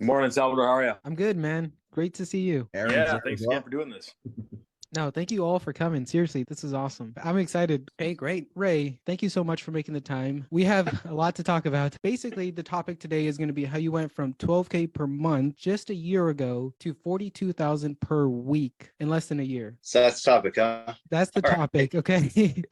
Morning, Salvador. How are you? I'm good, man. Great to see you. Yeah, thanks again for doing this. No, thank you all for coming. Seriously, this is awesome. I'm excited. Hey, great. Ray, thank you so much for making the time. We have a lot to talk about. Basically, the topic today is going to be how you went from 12K per month just a year ago to 42,000 per week in less than a year. So that's the topic, huh? That's the All topic, okay?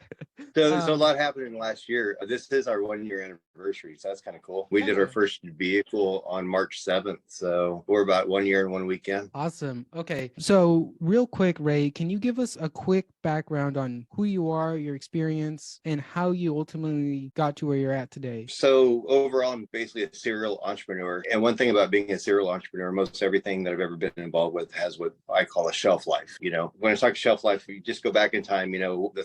So a lot happened in the last year. This is our 1 year anniversary, so that's kind of cool. We did our first vehicle on March 7th, so we're about 1 year and 1 weekend. Awesome. Okay. So real quick, Ray, can you give us a quick background on who you are, your experience, and how you ultimately got to where you're at today? So overall, I'm basically a serial entrepreneur. And one thing about being a serial entrepreneur, most everything that I've ever been involved with has what I call a shelf life. You know, when I talk shelf life, you just go back in time, you know, the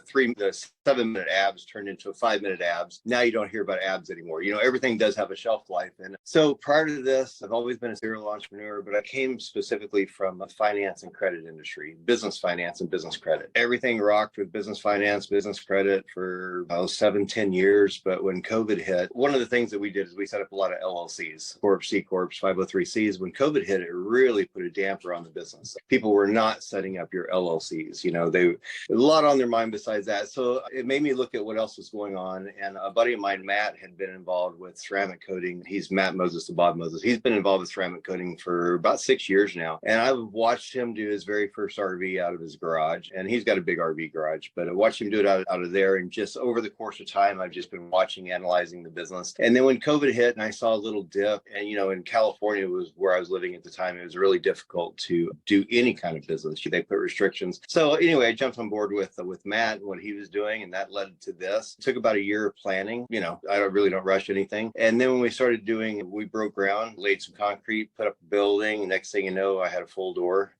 7-minute abs turned into a 5-minute abs. Now you don't hear about abs anymore. You know, everything does have a shelf life. And so prior to this, I've always been a serial entrepreneur, but I came specifically from a finance and credit industry, business finance and business credit. Everything rocked with business finance, business credit for about 7-10 years. But when COVID hit, one of the things that we did is we set up a lot of LLCs, Corp, C Corps, 503Cs. When COVID hit, it really put a damper on the business. People were not setting up your LLCs. You know, they a lot on their mind besides that. So it made me look at what else was going on. And a buddy of mine, Matt, had been involved with ceramic coating. He's Matt Moses to Bob Moses. He's been involved with ceramic coating for about 6 years now. And I've watched him do his very first RV out of his garage. And he's got a big RV garage, but I watched him do it out of there. And just over the course of time, I've just been watching, analyzing the business. And then when COVID hit and I saw a little dip, and, you know, in California was where I was living at the time, it was really difficult to do any kind of business. They put restrictions. So anyway, I jumped on board with Matt and what he was doing, and that led to this. It took about a year of planning. You know, I really don't rush anything. And then when we started doing, we broke ground, laid some concrete, put up a building. Next thing you know, I had a full door.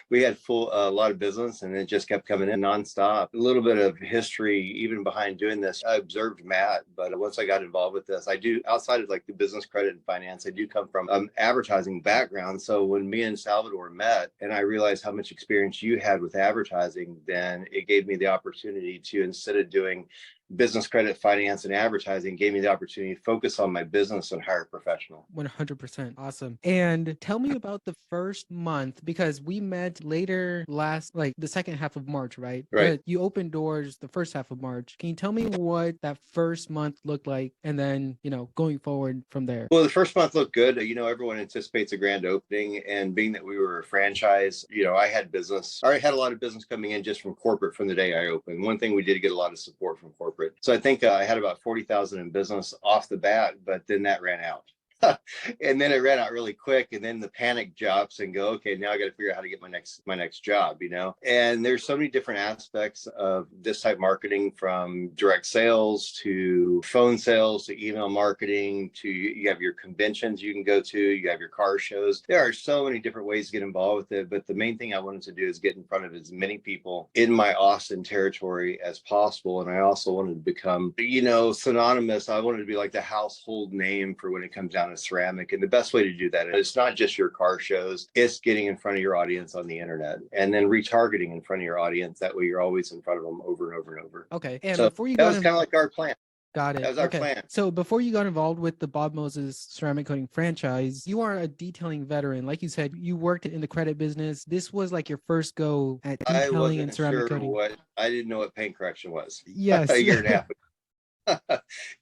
We had a lot of business, and it just kept coming in nonstop. A little bit of history even behind doing this. I observed Matt, but once I got involved with this, I do, outside of like the business credit and finance, I do come from advertising background. So when me and Salvador met and I realized how much experience you had with advertising, then it gave me the opportunity to, instead of doing business credit, finance, and advertising, gave me the opportunity to focus on my business and hire a professional. 100%. Awesome. And tell me about the first month, because we met later like the second half of March, right? Right. But you opened doors the first half of March. Can you tell me what that first month looked like? And then, you know, going forward from there. Well, the first month looked good. You know, everyone anticipates a grand opening. And being that we were a franchise, you know, I had a lot of business coming in just from corporate from the day I opened. One thing we did get a lot of support from corporate. So I think I had about 40,000 in business off the bat, but then that ran out. And then it ran out really quick, and then the panic drops and go, okay, now I got to figure out how to get my next job, you know. And there's so many different aspects of this type of marketing, from direct sales to phone sales to email marketing to, you have your conventions you can go to, you have your car shows. There are so many different ways to get involved with it, but the main thing I wanted to do is get in front of as many people in my Austin territory as possible. And I also wanted to become, you know, synonymous. I wanted to be like the household name for when it comes down to ceramic. And the best way to do that is not just your car shows, it's getting in front of your audience on the internet and then retargeting in front of your audience. That way you're always in front of them over and over and over. Okay. And so before you that was kind of like our plan. Got it. That was our plan. So before you got involved with the Bob Moses ceramic coating franchise, you are a detailing veteran. Like you said, you worked in the credit business. This was like your first go at detailing and ceramic coating. I didn't know what paint correction was. Yes. A year and a half ago.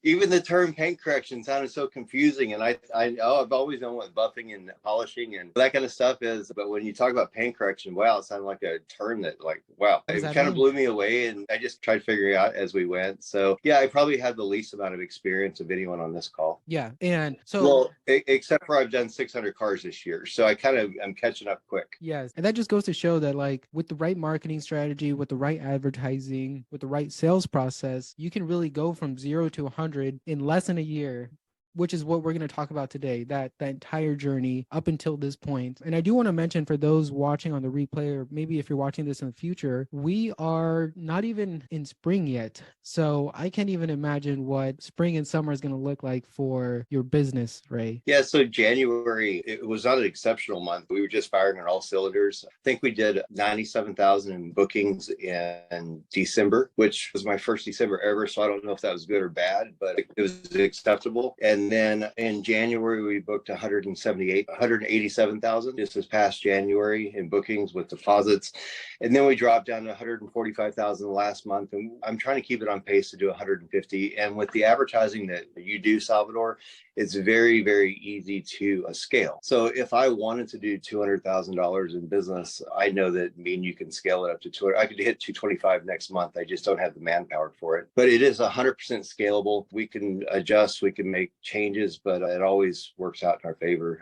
Even the term paint correction sounded so confusing, and I've always known what buffing and polishing and that kind of stuff is, but when you talk about paint correction, wow, it sounded like a term that, like, wow, it kind of blew me away, and I just tried figuring out as we went. So yeah, I probably had the least amount of experience of anyone on this call. Yeah. And so, well, except for I've done 600 cars this year, so I'm catching up quick. Yes. And that just goes to show that, like, with the right marketing strategy, with the right advertising, with the right sales process, you can really go from 0 to 100 in less than a year, which is what we're going to talk about today, that entire journey up until this point. And I do want to mention, for those watching on the replay, or maybe if you're watching this in the future, we are not even in spring yet. So I can't even imagine what spring and summer is going to look like for your business, Ray. Yeah, so January, it was not an exceptional month. We were just firing on all cylinders. I think we did 97,000 in bookings in December, which was my first December ever. So I don't know if that was good or bad, but it was acceptable. And And then in January, we booked 187,000 just this past January in bookings with deposits. And then we dropped down to 145,000 last month. And I'm trying to keep it on pace to do 150. And with the advertising that you do, Salvador, it's very, very easy to scale. So if I wanted to do $200,000 in business, I know that you can scale it up to 200. I could hit 225 next month. I just don't have the manpower for it. But it is 100% scalable. We can adjust, we can make changes, but it always works out in our favor.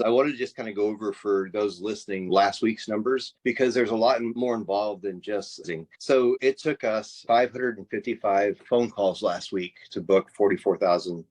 I wanted to just kind of go over for those listening last week's numbers, because there's a lot more involved than just sing. So it took us 555 phone calls last week to book $44,150.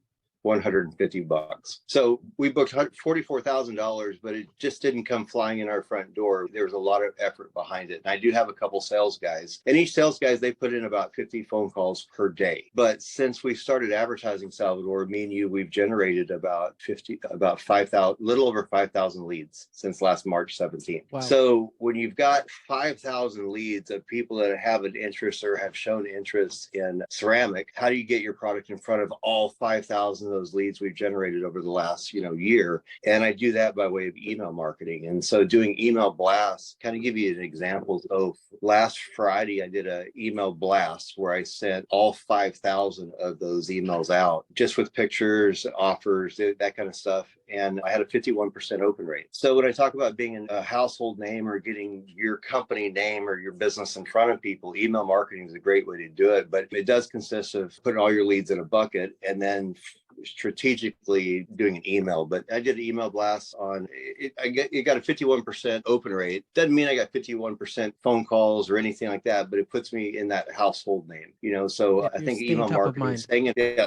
So we booked $44,000, but it just didn't come flying in our front door. There was a lot of effort behind it. And I do have a couple sales guys, and each sales guys, they put in about 50 phone calls per day. But since we started advertising, Salvador, me and you, we've generated about 5,000, little over 5,000 leads since last March 17th. Wow. So when you've got 5,000 leads of people that have an interest or have shown interest in ceramic, how do you get your product in front of all 5,000 of those leads we've generated over the last year? And I do that by way of email marketing. And so doing email blasts, kind of give you an example. So last Friday I did an email blast where I sent all 5,000 of those emails out, just with pictures, offers, that kind of stuff. And I had a 51% open rate. So when I talk about being a household name or getting your company name or your business in front of people, email marketing is a great way to do it. But it does consist of putting all your leads in a bucket and then strategically doing an email. But I did an email blast on it. You got a 51% open rate. Doesn't mean I got 51% phone calls or anything like that, but it puts me in that household name. So yeah, I think email marketing,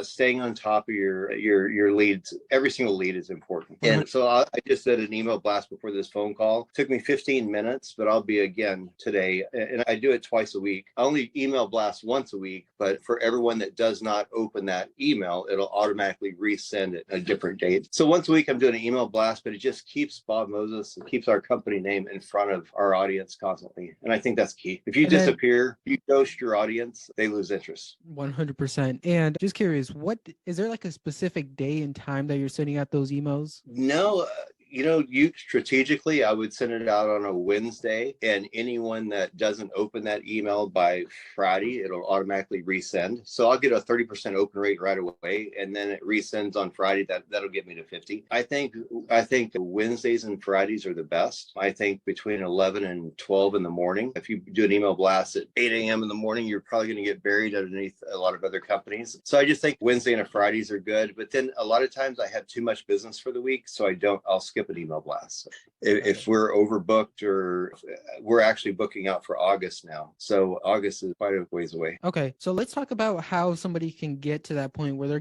staying on top of your leads, every single lead is important. And so I just did an email blast before this phone call. It took me 15 minutes, but I'll be again today. And I do it twice a week. I only email blast once a week, but for everyone that does not open that email, it'll automatically resend it a different date. So once a week I'm doing an email blast, but it just keeps Bob Moses and keeps our company name in front of our audience constantly. And I think that's key. If you disappear, you ghost your audience, they lose interest. 100%. And just curious, what is there like a specific day and time that you're sending out those emails? No, you strategically, I would send it out on a Wednesday, and anyone that doesn't open that email by Friday, it'll automatically resend. So I'll get a 30% open rate right away, and then it resends on Friday. That'll get me to 50. I think Wednesdays and Fridays are the best. I think between 11 and 12 in the morning. If you do an email blast at 8 a.m. in the morning, you're probably going to get buried underneath a lot of other companies. So I just think Wednesday and Fridays are good. But then a lot of times I have too much business for the week, so I'll skip an email blast. If we're overbooked, or we're actually booking out for August now. So August is quite a ways away. Okay. So let's talk about how somebody can get to that point where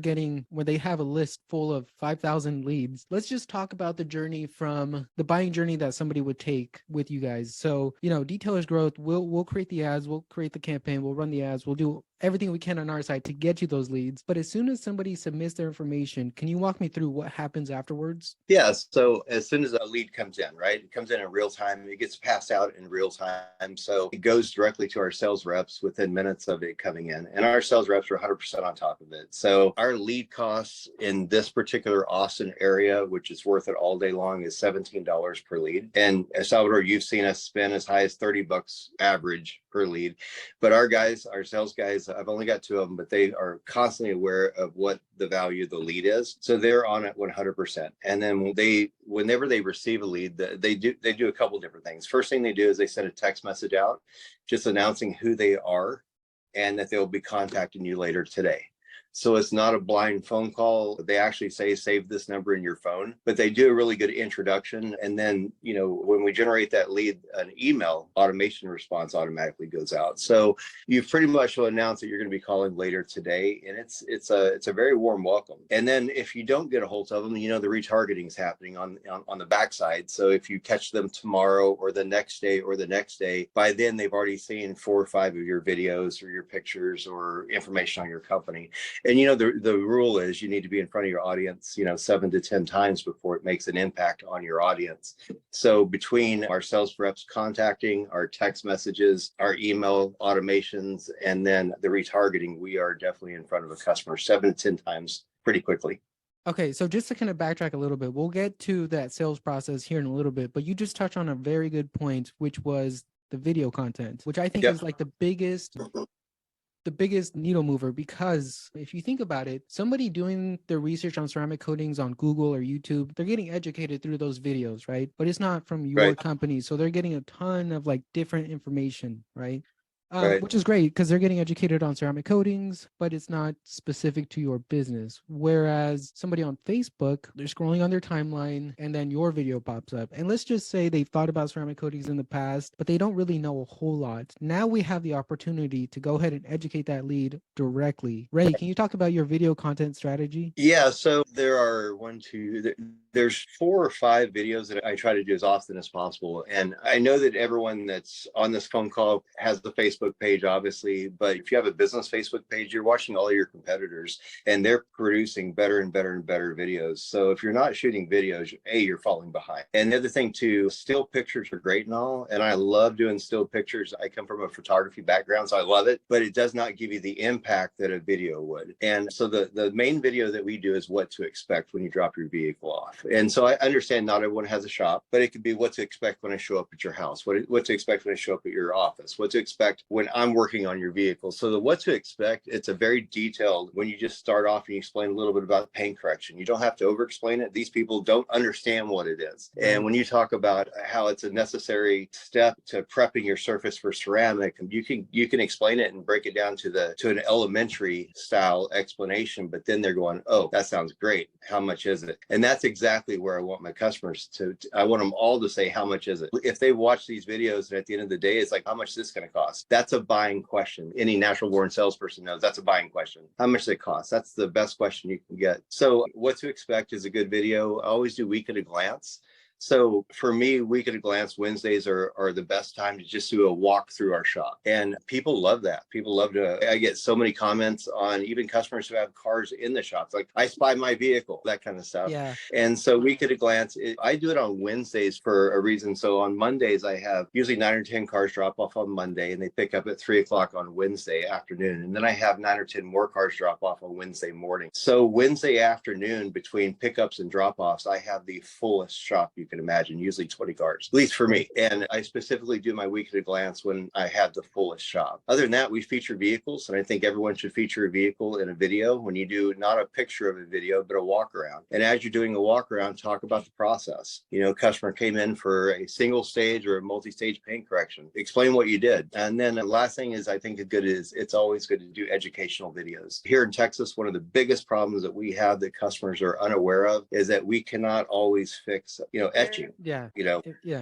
they have a list full of 5,000 leads. Let's just talk about the journey from the buying journey that somebody would take with you guys. So, Detailers Growth, we'll create the ads, we'll create the campaign, we'll run the ads, we'll do everything we can on our side to get you those leads. But as soon as somebody submits their information, can you walk me through what happens afterwards? Yeah. So as soon as a lead comes in, right, it comes in real time, it gets passed out in real time. So it goes directly to our sales reps within minutes of it coming in. And our sales reps are 100% on top of it. So our lead costs in this particular Austin area, which is worth it all day long, is $17 per lead. And Salvador, you've seen us spend as high as $30 average per lead. But our sales guys, I've only got 2 of them, but they are constantly aware of what the value of the lead is. So they're on it 100%. And then whenever they receive a lead, they do a couple different things. First thing they do is they send a text message out, just announcing who they are and that they'll be contacting you later today. So it's not a blind phone call. They actually say, save this number in your phone, but they do a really good introduction. And then, when we generate that lead, an email automation response automatically goes out. So you pretty much will announce that you're going to be calling later today. And it's a very warm welcome. And then if you don't get a hold of them, the retargeting is happening on the backside. So if you catch them tomorrow or the next day, by then they've already seen 4 or 5 of your videos or your pictures or information on your company. And the rule is you need to be in front of your audience 7 to 10 times before it makes an impact on your audience. So between our sales reps contacting, our text messages, our email automations, and then the retargeting, we are definitely in front of a customer 7 to 10 times pretty quickly. Okay, so just to kind of backtrack a little bit, we'll get to that sales process here in a little bit, but you just touched on a very good point, which was the video content, which I think is like the biggest needle mover, because if you think about it, somebody doing their research on ceramic coatings on Google or YouTube, they're getting educated through those videos, right? But it's not from your company. So they're getting a ton of like different information, right? Which is great because they're getting educated on ceramic coatings, but it's not specific to your business. Whereas somebody on Facebook, they're scrolling on their timeline and then your video pops up. And let's just say they've thought about ceramic coatings in the past, but they don't really know a whole lot. Now we have the opportunity to go ahead and educate that lead directly. Ray, can you talk about your video content strategy? Yeah, so there's 4 or 5 videos that I try to do as often as possible. And I know that everyone that's on this phone call has the Facebook page, obviously, but if you have a business Facebook page, you're watching all your competitors and they're producing better and better and better videos. So if you're not shooting videos, you're falling behind. And the other thing too, still pictures are great and all, and I love doing still pictures. I come from a photography background, so I love it, but it does not give you the impact that a video would. And so the main video that we do is what to expect when you drop your vehicle off. And so I understand not everyone has a shop, but it could be what to expect when I show up at your house, what to expect when I show up at your office, what to expect when I'm working on your vehicle. So the what to expect, it's a very detailed, when you just start off and you explain a little bit about paint correction. You don't have to over explain it. These people don't understand what it is. And when you talk about how it's a necessary step to prepping your surface for ceramic, you can explain it and break it down to an elementary style explanation, but then they're going, oh, that sounds great. How much is it? And that's exactly where I want my customers I want them all to say, how much is it? If they watch these videos and at the end of the day, it's like, how much is this going to cost? That's a buying question. Any natural born salesperson knows that's a buying question. How much does it cost? That's the best question you can get. So what to expect is a good video. I always do week at a glance. So for me, week at a glance Wednesdays are the best time to just do a walk through our shop. And people love that. People love I get so many comments on even customers who have cars in the shops, like, I spy my vehicle, that kind of stuff. Yeah. And so week at a glance, I do it on Wednesdays for a reason. So on Mondays, I have usually 9 or 10 cars drop off on Monday and they pick up at 3:00 on Wednesday afternoon. And then I have 9 or 10 more cars drop off on Wednesday morning. So Wednesday afternoon between pickups and drop offs, I have the fullest shop you can imagine, usually 20 cars, at least for me. And I specifically do my week at a glance when I have the fullest shop. Other than that, we feature vehicles, and I think everyone should feature a vehicle in a video when you do not a picture of a video, but a walk around. And as you're doing a walk around, talk about the process. Customer came in for a single stage or a multi-stage paint correction. Explain what you did. And then the last thing is, I think it's always good to do educational videos. Here in Texas, one of the biggest problems that we have that customers are unaware of is that we cannot always fix, etching.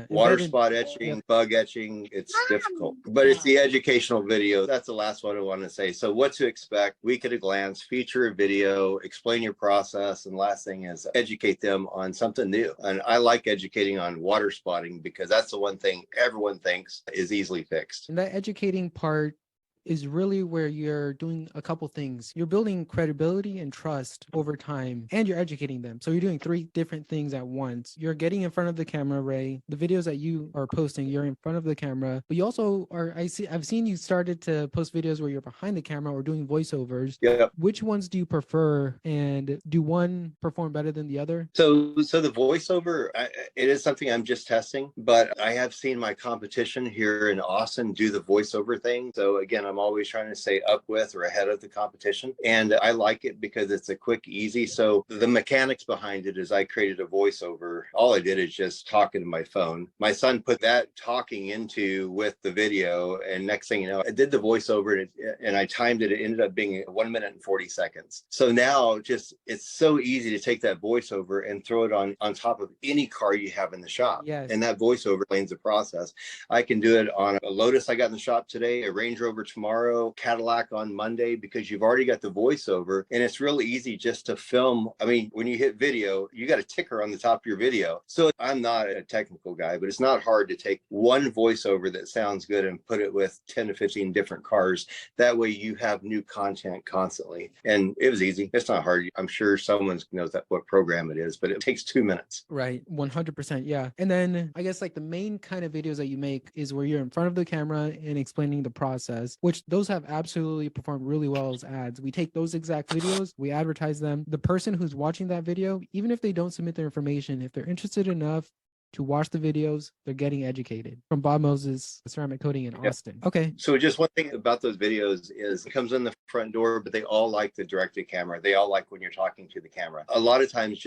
Water spot etching, bug etching, it's difficult, but it's the educational video. That's the last one I want to say. So what to expect, week at a glance, feature a video, explain your process, and last thing is educate them on something new. And I like educating on water spotting because that's the one thing everyone thinks is easily fixed. And that educating part is really where you're doing a couple things. You're building credibility and trust over time, and you're educating them. So you're doing 3 different things at once. You're getting in front of the camera, Ray. The videos that you are posting, you're in front of the camera, but you also I've seen you started to post videos where you're behind the camera or doing voiceovers. Yeah. Which ones do you prefer, and do one perform better than the other? So the voiceover, it is something I'm just testing, but I have seen my competition here in Austin do the voiceover thing. So again, I'm always trying to stay up with or ahead of the competition. And I like it because it's a quick, easy. So the mechanics behind it is I created a voiceover. All I did is just talk into my phone. My son put that talking into with the video. And next thing you know, I did the voiceover and I timed it. It ended up being 1 minute and 40 seconds. So now it's so easy to take that voiceover and throw it on top of any car you have in the shop. Yes. And that voiceover explains the process. I can do it on a Lotus I got in the shop today, a Range Rover tomorrow, Cadillac on Monday, because you've already got the voiceover and it's really easy just to film. I mean, when you hit video, you got a ticker on the top of your video. So I'm not a technical guy, but it's not hard to take one voiceover that sounds good and put it with 10 to 15 different cars. That way you have new content constantly. And it was easy. It's not hard. I'm sure someone knows what program it is, but it takes 2 minutes. Right. 100%. Yeah. And then I guess like the main kind of videos that you make is where you're in front of the camera and explaining the process. which those have absolutely performed really well as ads. We take those exact videos, we advertise them. The person who's watching that video, even if they don't submit their information, if they're interested enough to watch the videos, they're getting educated. From Bob Moses, ceramic coating in Austin. Okay. So just one thing about those videos is it comes in the front door, but they all like the direct to camera. They all like when you're talking to the camera. A lot of times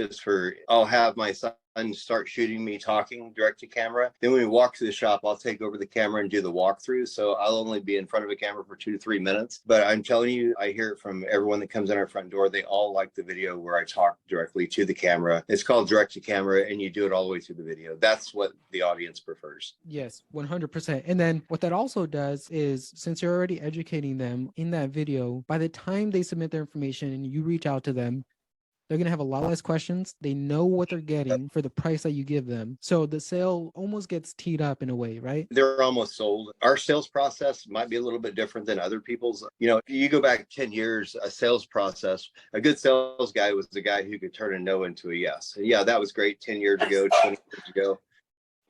I'll have my son start shooting me talking direct to camera. Then when we walk to the shop, I'll take over the camera and do the walkthrough. So I'll only be in front of a camera for 2 to 3 minutes. But I'm telling you, I hear it from everyone that comes in our front door. They all like the video where I talk directly to the camera. It's called direct to camera, and you do it all the way through the video. That's what the audience prefers. Yes, 100%. And then what that also does is, since you're already educating them in that video, by the time they submit their information and you reach out to them, they're going to have a lot less questions. They know what they're getting for the price that you give them. So the sale almost gets teed up in a way, right? They're almost sold. Our sales process might be a little bit different than other people's. You know, if you go back 10 years, a sales process, a good sales guy was the guy who could turn a no into a yes. And yeah, that was great 10 years ago, 20 years ago.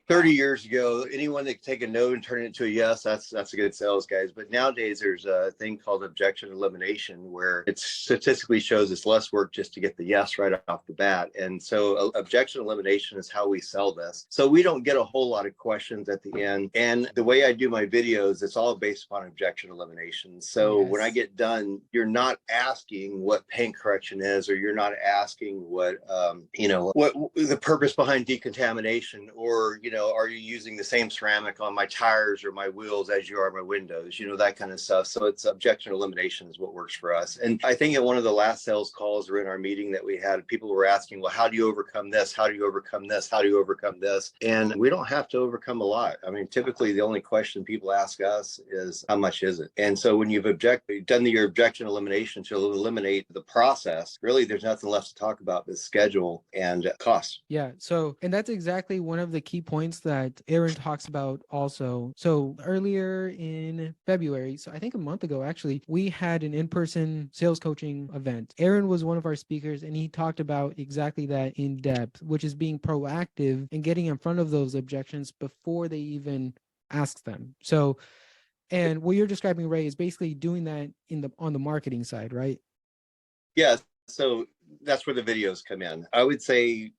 30 years ago, anyone that could take a no and turn it into a yes, that's a good sales guys. But nowadays there's a thing called objection elimination, where it statistically shows it's less work just to get the yes right off the bat. And so objection elimination is how we sell this. So we don't get a whole lot of questions at the end. And the way I do my videos, it's all based upon objection elimination. So when I get done, you're not asking what paint correction is, or you're not asking what the purpose behind decontamination, or are you using the same ceramic on my tires or my wheels as you are my windows, that kind of stuff. So it's objection elimination is what works for us. And I think at one of the last sales calls or in our meeting that we had, people were asking, well, how do you overcome this? How do you overcome this? How do you overcome this? And we don't have to overcome a lot. I mean, typically the only question people ask us is, how much is it? And so when you've done your objection elimination to eliminate the process, really there's nothing left to talk about but schedule and cost. Yeah. So, and that's exactly one of the key points that Aaron talks about also. So earlier in February, so I think a month ago, actually, we had an in-person sales coaching event. Aaron was one of our speakers, and he talked about exactly that in depth, which is being proactive and getting in front of those objections before they even ask them. So, and what you're describing, Ray, is basically doing that on the marketing side, right? Yeah. So that's where the videos come in. I would say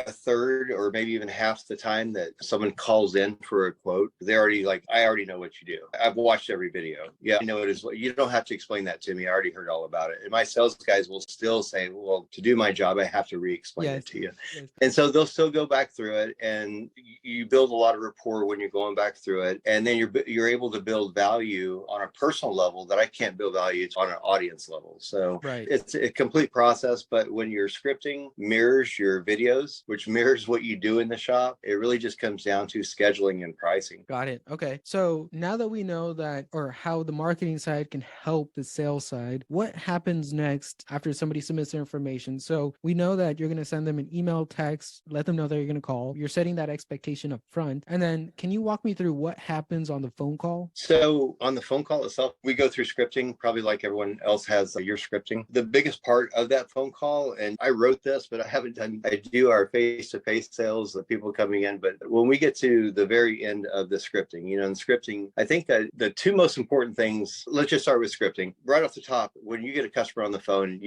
a third or maybe even half the time that someone calls in for a quote, they're already like, I already know what you do. I've watched every video. Yeah, I know it is. You don't have to explain that to me. I already heard all about it. And my sales guys will still say, well, to do my job, I have to re-explain it to you. Yes. And so they'll still go back through it, and you build a lot of rapport when you're going back through it. And then you're able to build value on a personal level that I can't build value on an audience level. So It's a complete process. But when your scripting mirrors your videos, which mirrors what you do in the shop, it really just comes down to scheduling and pricing. Got it. Okay. So now that we know that, or how the marketing side can help the sales side, what happens next after somebody submits their information? So we know that you're going to send them an email, text, let them know that you're going to call. You're setting that expectation up front. And then can you walk me through what happens on the phone call? So on the phone call itself, we go through scripting, probably like everyone else has your scripting. The biggest part of that phone call, and I wrote this, but I do our face-to-face sales, the people coming in. But when we get to the very end of the scripting, in scripting, I think that the two most important things, let's just start with scripting. Right off the top, when you get a customer on the phone,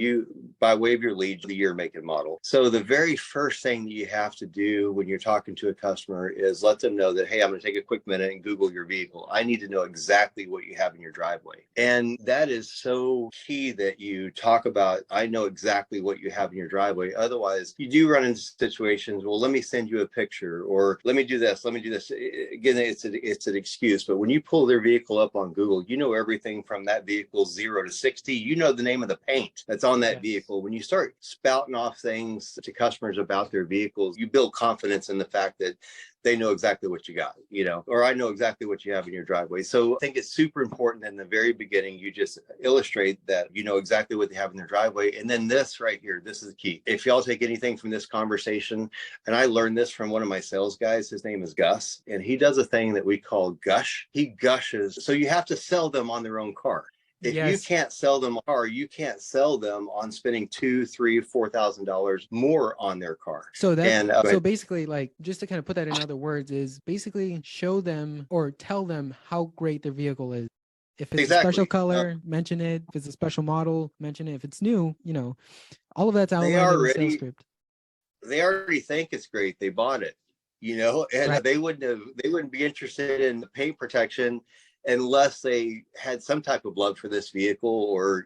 by way of your lead, the year, make, and model. So the very first thing that you have to do when you're talking to a customer is let them know that, hey, I'm going to take a quick minute and Google your vehicle. I need to know exactly what you have in your driveway. And that is so key that you talk about, I know exactly what you have in your driveway. Otherwise, you do run into situations, well, let me send you a picture, or let me do this. Again, it's an excuse. But when you pull their vehicle up on Google, you know everything from that vehicle 0 to 60. You know the name of the paint that's on that vehicle. When you start spouting off things to customers about their vehicles, you build confidence in the fact that they know exactly what you got, or I know exactly what you have in your driveway. So I think it's super important in the very beginning, you just illustrate that you know exactly what they have in their driveway. And then this right here, this is the key. If y'all take anything from this conversation, and I learned this from one of my sales guys, his name is Gus, and he does a thing that we call gush. He gushes. So you have to sell them on their own car. If you can't sell them a car, you can't sell them on spending $2,000, $3,000, $4,000 more on their car. So that, so basically, like, just to kind of put that in other words, is basically show them or tell them how great their vehicle is. If it's a Exactly. special color, mention it. If it's a special model, mention it. If it's new, all of that's outlined in the sales script. They already think it's great. They bought it, and Right. they wouldn't be interested in the paint protection unless they had some type of love for this vehicle or,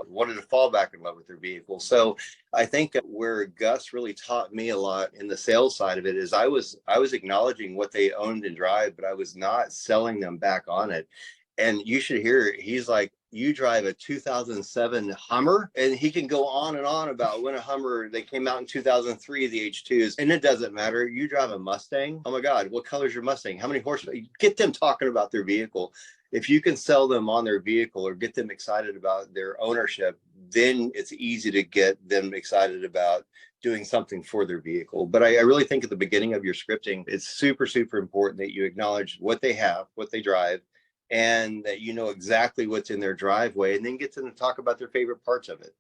wanted to fall back in love with their vehicle. So I think where Gus really taught me a lot in the sales side of it is I was acknowledging what they owned and drive, but I was not selling them back on it. And you should hear it. He's like, you drive a 2007 Hummer, and he can go on and on about when a Hummer, they came out in 2003, the H2s, and it doesn't matter. You drive a Mustang. Oh my God, what color is your Mustang? How many horsepower? Get them talking about their vehicle. If you can sell them on their vehicle or get them excited about their ownership, then it's easy to get them excited about doing something for their vehicle. But I really think at the beginning of your scripting, it's super, super important that you acknowledge what they have, what they drive, and that exactly what's in their driveway, and then get them to talk about their favorite parts of it.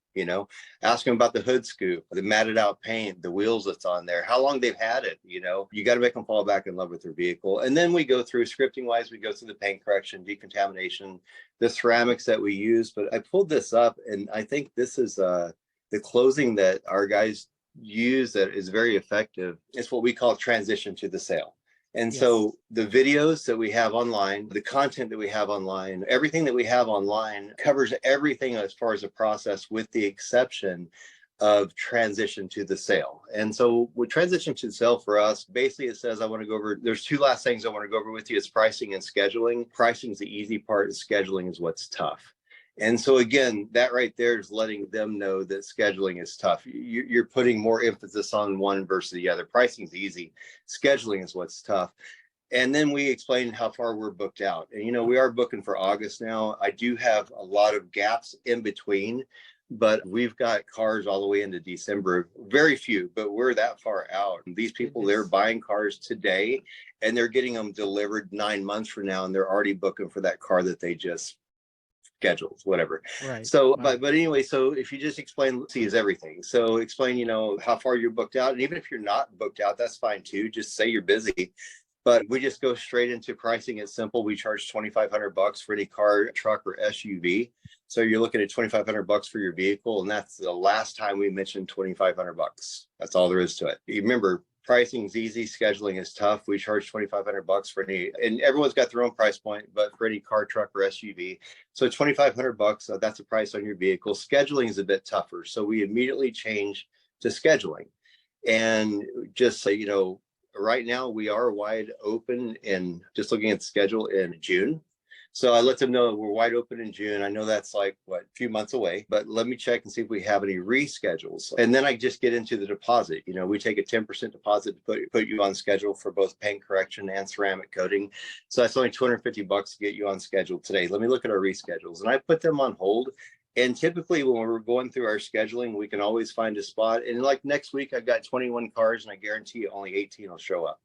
Ask them about the hood scoop, the matted out paint, the wheels that's on there, how long they've had it. You got to make them fall back in love with their vehicle. And then we go through scripting wise, we go through the paint correction, decontamination, the ceramics that we use. But I pulled this up, and I think this is the closing that our guys use that is very effective. It's what we call transition to the sale. And Yes. So the videos that we have online, the content that we have online, everything that we have online covers everything as far as the process, with the exception of transition to the sale. And so with transition to the sale for us, basically it says, there's two last things I want to go over with you. It's pricing and scheduling. Pricing is the easy part, scheduling is what's tough. And so again, that right there is letting them know that scheduling is tough. You're putting more emphasis on one versus the other. Pricing is easy. Scheduling is what's tough. And then we explained how far we're booked out. And, we are booking for August now. I do have a lot of gaps in between, but we've got cars all the way into December. Very few, but we're that far out. These people, they're buying cars today, and they're getting them delivered 9 months from now, and they're already booking for that car that they just schedules, whatever. Right. So, but anyway, so if you just explain, see is everything. So explain, how far you're booked out. And even if you're not booked out, that's fine too. Just say you're busy. But we just go straight into pricing. It's simple. We charge $2,500 for any car, truck, or SUV. So you're looking at $2,500 for your vehicle. And that's the last time we mentioned $2,500. That's all there is to it. You remember, pricing is easy, scheduling is tough. We charge $2,500 for any, and everyone's got their own price point, but for any car, truck, or SUV. So $2,500, that's a price on your vehicle. Scheduling is a bit tougher. So we immediately change to scheduling. And just so you know, right now we are wide open, and just looking at the schedule in June. So I let them know we're wide open in June. I know that's like, a few months away, but let me check and see if we have any reschedules. And then I just get into the deposit. We take a 10% deposit to put you on schedule for both paint correction and ceramic coating. So that's only $250 to get you on schedule today. Let me look at our reschedules, and I put them on hold. And typically when we're going through our scheduling, we can always find a spot. And like next week, I've got 21 cars, and I guarantee you only 18 will show up.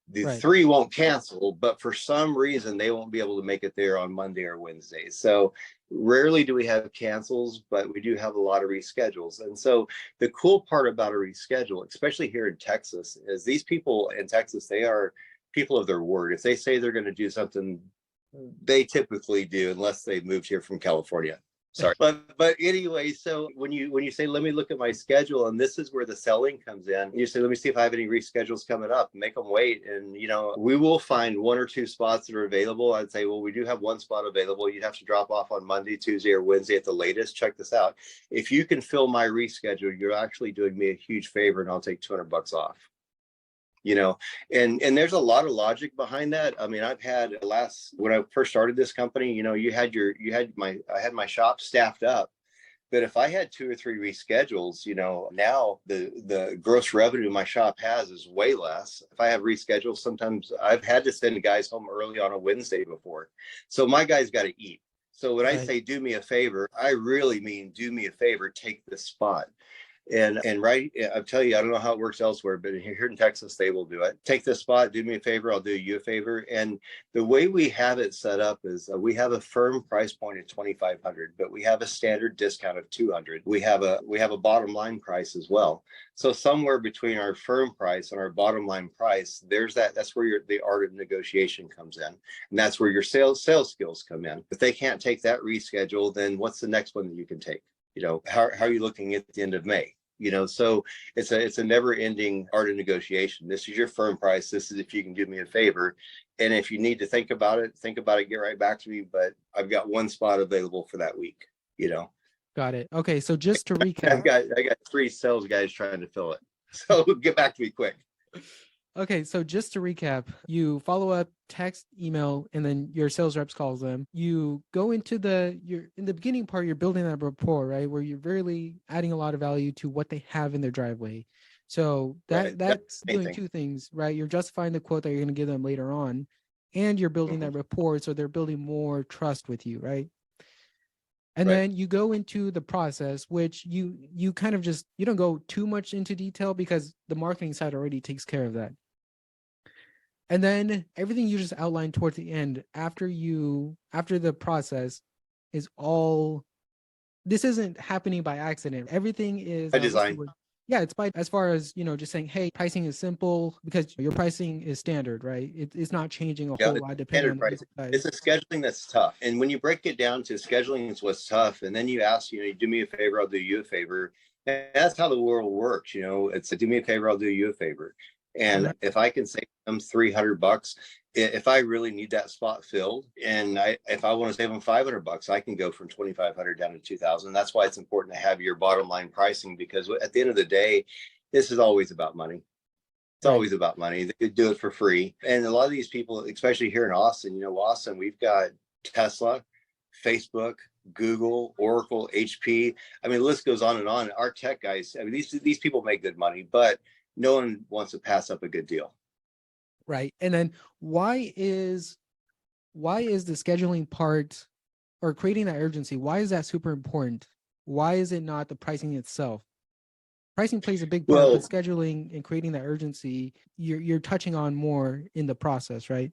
The Right. 3 won't cancel, but for some reason they won't be able to make it there on Monday or Wednesday. So rarely do we have cancels, but we do have a lot of reschedules. And so the cool part about a reschedule, especially here in Texas, is these people in Texas, they are people of their word. If they say they're going to do something, they typically do, unless they moved here from California. Sorry. But anyway, so when you say, let me look at my schedule, and this is where the selling comes in, you say, let me see if I have any reschedules coming up, make them wait. And, we will find 1 or 2 spots that are available. I'd say, well, we do have 1 spot available. You'd have to drop off on Monday, Tuesday, or Wednesday at the latest. Check this out. If you can fill my reschedule, you're actually doing me a huge favor, and I'll take $200 off. And there's a lot of logic behind that. I mean, I've had when I first started this company, I had my shop staffed up, but if I had 2 or 3 reschedules, now the gross revenue my shop has is way less. If I have reschedules, sometimes I've had to send guys home early on a Wednesday before. So my guys got to eat. So when I say do me a favor, I really mean do me a favor, take this spot. And right, I'll tell you, I don't know how it works elsewhere, but here in Texas, they will do it. Take this spot, do me a favor, I'll do you a favor. And the way we have it set up is we have a firm price point of 2,500, but we have a standard discount of 200. We have a bottom line price as well. So somewhere between our firm price and our bottom line price, that's where the art of negotiation comes in. And that's where your sales skills come in. If they can't take that reschedule, then what's the next one that you can take? How are you looking at the end of May? So it's a never ending art of negotiation. This is your firm price. This is if you can do me a favor. And if you need to think about it, get right back to me. But I've got one spot available for that week, Got it. Okay. So just to recap, I got 3 sales guys trying to fill it. So get back to me quick. Okay, so just to recap, you follow up, text, email, and then your sales reps calls them. You go into in the beginning part, you're building that rapport, right? Where you're really adding a lot of value to what they have in their driveway. So that's doing 2 things, right? You're justifying the quote that you're going to give them later on, and you're building that rapport, so they're building more trust with you, right? And then you go into the process, which you kind of you don't go too much into detail because the marketing side already takes care of that. And then everything you just outlined towards the end, after the process is all, this isn't happening by accident. Everything is by design. Yeah, it's by, as far as, just saying, hey, pricing is simple because your pricing is standard, right? It's not changing a whole lot depending on the pricing. It's a scheduling that's tough. And when you break it down to scheduling is what's tough. And then you ask, you do me a favor, I'll do you a favor. And that's how the world works. It's do me a favor, I'll do you a favor. And if I can save them $300, if I really need that spot filled, and if I want to save them $500, I can go from 2,500 down to 2,000. That's why it's important to have your bottom line pricing, because at the end of the day, this is always about money. It's always about money. They could do it for free. And a lot of these people, especially here in Austin, Austin, we've got Tesla, Facebook, Google, Oracle, HP. I mean, the list goes on and on. Our tech guys, I mean, these people make good money, but no one wants to pass up a good deal. Right. And then why is the scheduling part, or creating that urgency, why is that super important? Why is it not the pricing itself? Pricing plays a big part, but scheduling and creating that urgency, you're touching on more in the process, right?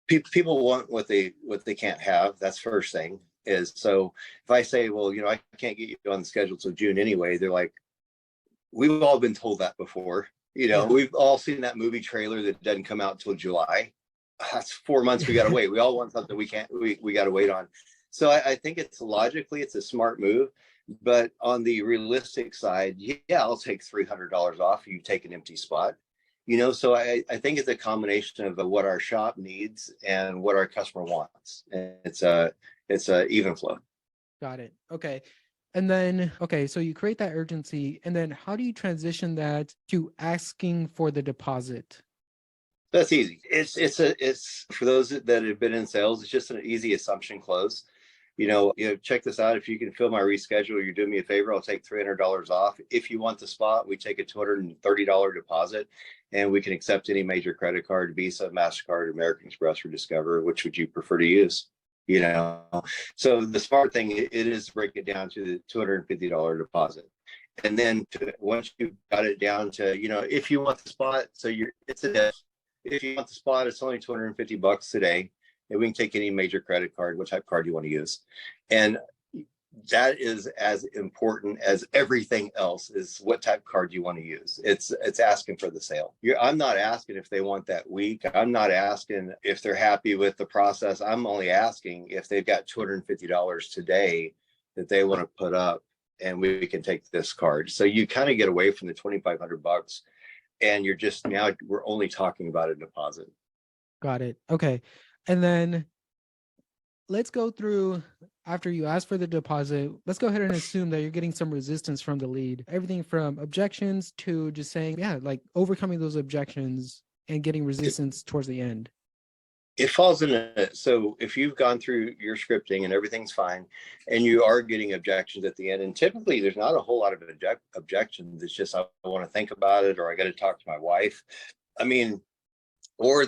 People want what they can't have. That's first thing. Is, so if I say, well, I can't get you on the schedule till June anyway, they're like, we've all been told that before. We've all seen that movie trailer that doesn't come out till July. That's 4 months we got to wait. We all want something we got to wait on. So I think it's a smart move. But on the realistic side, yeah, I'll take $300 off. You take an empty spot. So I think it's a combination of what our shop needs and what our customer wants. And it's a even flow. Got it. Okay. And then, so you create that urgency, and then how do you transition that to asking for the deposit? That's easy. It's for those that have been in sales, it's just an easy assumption close. Check this out. If you can fill my reschedule, you're doing me a favor, I'll take $300 off. If you want the spot, we take a $230 deposit, and we can accept any major credit card, Visa, MasterCard, American Express, or Discover. Which would you prefer to use? So the smart thing, it is to break it down to the $250 deposit. And then once you've got it down to, if you want the spot, if you want the spot, it's only $250 today. And we can take any major credit card. What type of card do you want to use? And that is as important as everything else, is what type of card you want to use. It's asking for the sale. I'm not asking if they want that week. I'm not asking if they're happy with the process. I'm only asking if they've got $250 today that they want to put up, and we can take this card. So you kind of get away from the $2,500, and we're only talking about a deposit. Got it. Okay. And then let's go through, after you ask for the deposit, let's go ahead and assume that you're getting some resistance from the lead. Everything from objections to just saying, like overcoming those objections and getting resistance towards the end. It falls in it. So if you've gone through your scripting and everything's fine, and you are getting objections at the end, and typically there's not a whole lot of objections. It's just, I want to think about it, or I got to talk to my wife. I mean, or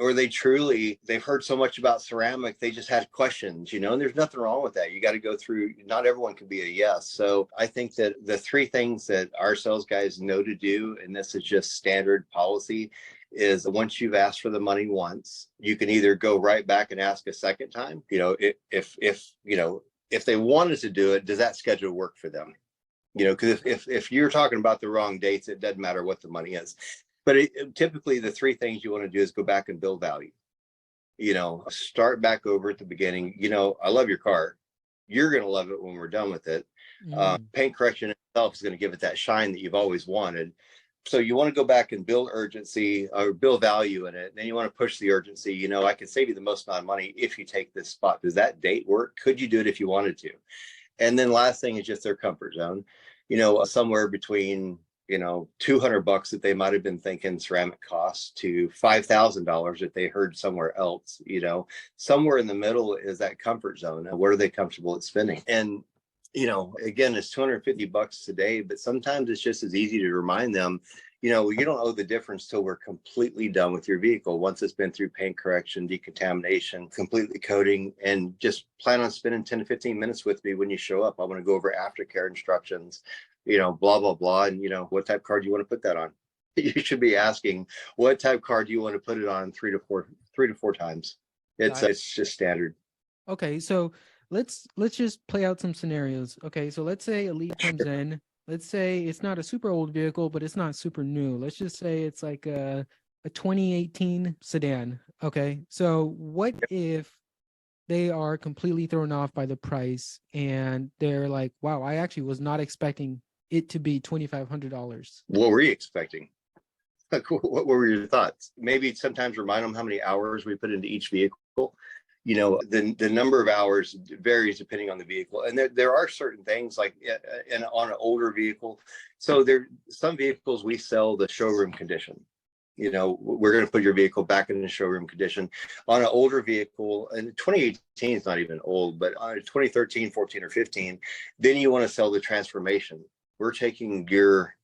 or they've heard so much about ceramic, they just had questions, and there's nothing wrong with that. You got to go through, not everyone can be a yes. So I think that the three things that our sales guys know to do, and this is just standard policy, is once you've asked for the money once, you can either go right back and ask a second time. If they wanted to do it, does that schedule work for them? Because if you're talking about the wrong dates, it doesn't matter what the money is. But typically the three things you want to do is go back and build value. Start back over at the beginning. I love your car. You're going to love it when we're done with it. Paint correction itself is going to give it that shine that you've always wanted. So you want to go back and build urgency or build value in it. Then you want to push the urgency. I can save you the most amount of money if you take this spot. Does that date work? Could you do it if you wanted to? And then last thing is just their comfort zone. Somewhere between $200 that they might have been thinking ceramic costs to $5,000 that they heard somewhere else. Somewhere in the middle is that comfort zone. What are they comfortable at spending? And again, it's $250 today, but sometimes it's just as easy to remind them, you don't owe the difference till we're completely done with your vehicle. Once it's been through paint correction, decontamination, completely coating, and just plan on spending 10 to 15 minutes with me when you show up. I want to go over aftercare instructions, blah, blah, blah. And, what type car do you want to put that on? You should be asking, what type car do you want to put it on three to four times? It's just standard. Okay. So let's just play out some scenarios. Okay. So let's say a lead comes in. Let's say it's not a super old vehicle, but it's not super new. Let's just say it's like a 2018 sedan. Okay. So what if they are completely thrown off by the price and they're like, wow, I actually was not expecting it to be $2,500. What were you expecting? What were your thoughts? Maybe sometimes remind them how many hours we put into each vehicle. The number of hours varies depending on the vehicle. And there are certain things like on an older vehicle. So some vehicles we sell the showroom condition. We're going to put your vehicle back in the showroom condition. On an older vehicle, and 2018 is not even old, but on 2013, 14, or 15, then you want to sell the transformation. We're taking your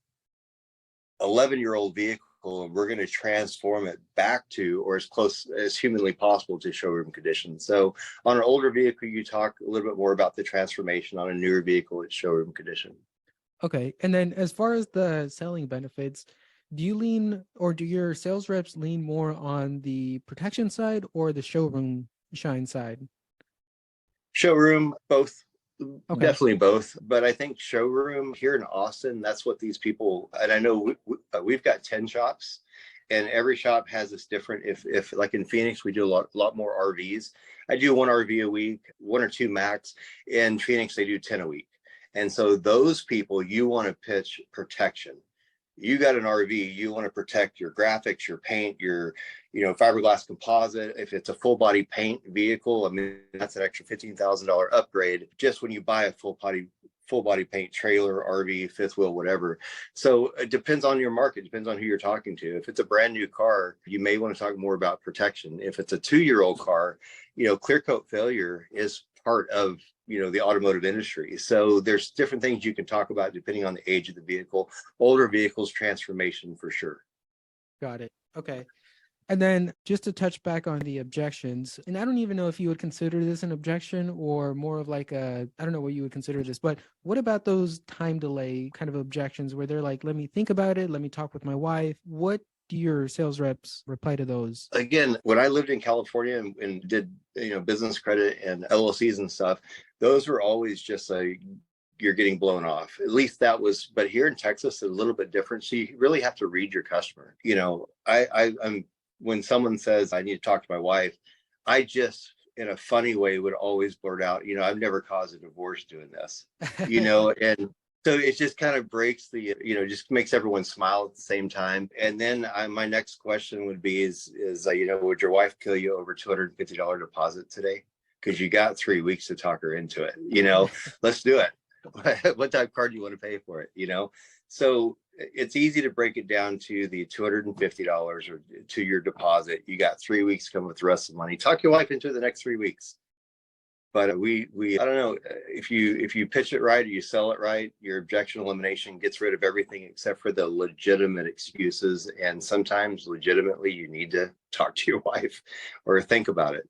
11-year-old vehicle and we're going to transform it back to, or as close as humanly possible, to showroom condition. So on an older vehicle, you talk a little bit more about the transformation. On a newer vehicle, it's showroom condition. Okay. And then as far as the selling benefits, do you lean, or do your sales reps lean more on the protection side or the showroom shine side? Showroom, both. Okay. Definitely both. But I think showroom here in Austin, that's what these people, and I know we've got 10 shops and every shop has this different. If like in Phoenix, we do a lot more RVs. I do one RV a week, one or two max. In Phoenix, they do 10 a week. And so those people, you want to pitch protection. You got an RV, you want to protect your graphics, your paint, your fiberglass composite. If it's a full body paint vehicle, I mean, that's an extra $15,000 upgrade just when you buy a full body paint trailer, RV, fifth wheel, whatever. So it depends on your market, depends on who you're talking to. If it's a brand new car, you may want to talk more about protection. If it's a 2-year-old car, clear coat failure is part of the automotive industry. So there's different things you can talk about depending on the age of the vehicle. Older vehicles, transformation for sure. Got it. Okay. And then just to touch back on the objections, and I don't even know if you would consider this an objection or more of like I don't know what you would consider this, but what about those time delay kind of objections where they're like, let me think about it, let me talk with my wife? What do your sales reps reply to those? Again, when I lived in California and did business credit and LLCs and stuff, those were always just you're getting blown off. At least that was, but here in Texas, it's a little bit different. So you really have to read your customer. I'm when someone says I need to talk to my wife, I just in a funny way would always blurt out, I've never caused a divorce doing this, and so it just kind of breaks the, just makes everyone smile at the same time. And then my next question would be is would your wife kill you over $250 deposit today? Because you got 3 weeks to talk her into it. Let's do it. What type of card do you want to pay for it? So it's easy to break it down to the $250 or to your deposit. You got 3 weeks to come with the rest of the money. Talk your wife into the next 3 weeks. But I don't know, if you pitch it right or you sell it right, your objection elimination gets rid of everything except for the legitimate excuses. And sometimes legitimately you need to talk to your wife or think about it.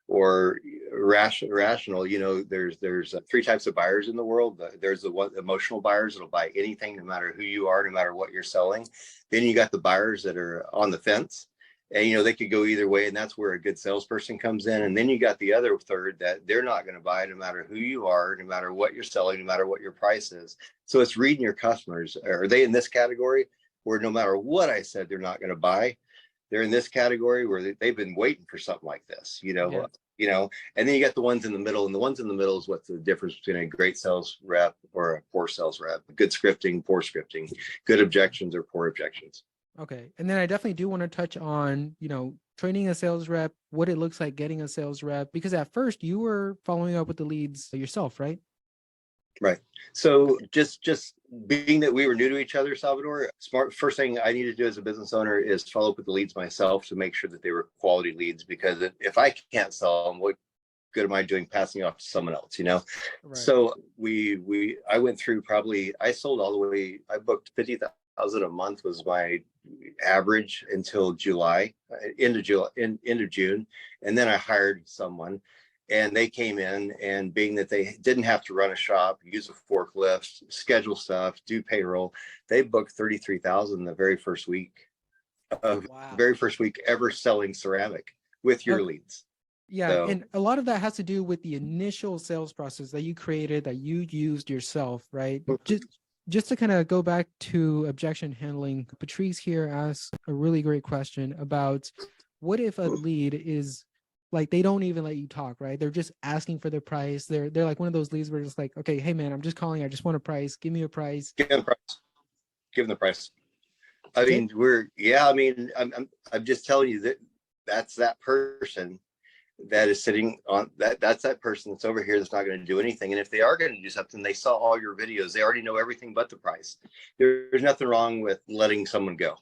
Or rational, there's three types of buyers in the world. There's the emotional buyers that'll buy anything, no matter who you are, no matter what you're selling. Then you got the buyers that are on the fence, and they could go either way, and that's where a good salesperson comes in. And then you got the other third that they're not going to buy, no matter who you are, no matter what you're selling, no matter what your price is. So it's reading your customers. Are they in this category where no matter what I said, they're not going to buy? They're in this category where they've been waiting for something like this, and then you got the ones in the middle, and the ones in the middle is what's the difference between a great sales rep or a poor sales rep. Good scripting, poor scripting, good objections or poor objections. Okay. And then I definitely do want to touch on, training a sales rep, what it looks like getting a sales rep, because at first you were following up with the leads yourself, right? Right. So just being that we were new to each other, Salvador, first thing I need to do as a business owner is follow up with the leads myself to make sure that they were quality leads, because if I can't sell them, what good am I doing passing off to someone else, Right. So I went through I sold all the way, I booked 50,000 a month was my average until July, end of June. And then I hired someone. And they came in, and being that they didn't have to run a shop, use a forklift, schedule stuff, do payroll, they booked 33,000 the very first week ever selling ceramic with your leads. Yeah. So, and a lot of that has to do with the initial sales process that you created, that you used yourself, right? Just to kind of go back to objection handling, Patrice here asks a really great question about what if a lead is like, they don't even let you talk, right? They're just asking for their price. They're like one of those leads where it's like, okay, hey man, I'm just calling. I just want a price. Give me a price. Give them the price. Give them the price. I mean, I'm just telling you that's that person that is sitting on that's that person that's over here that's not going to do anything. And if they are going to do something, they saw all your videos. They already know everything but the price. There's nothing wrong with letting someone go.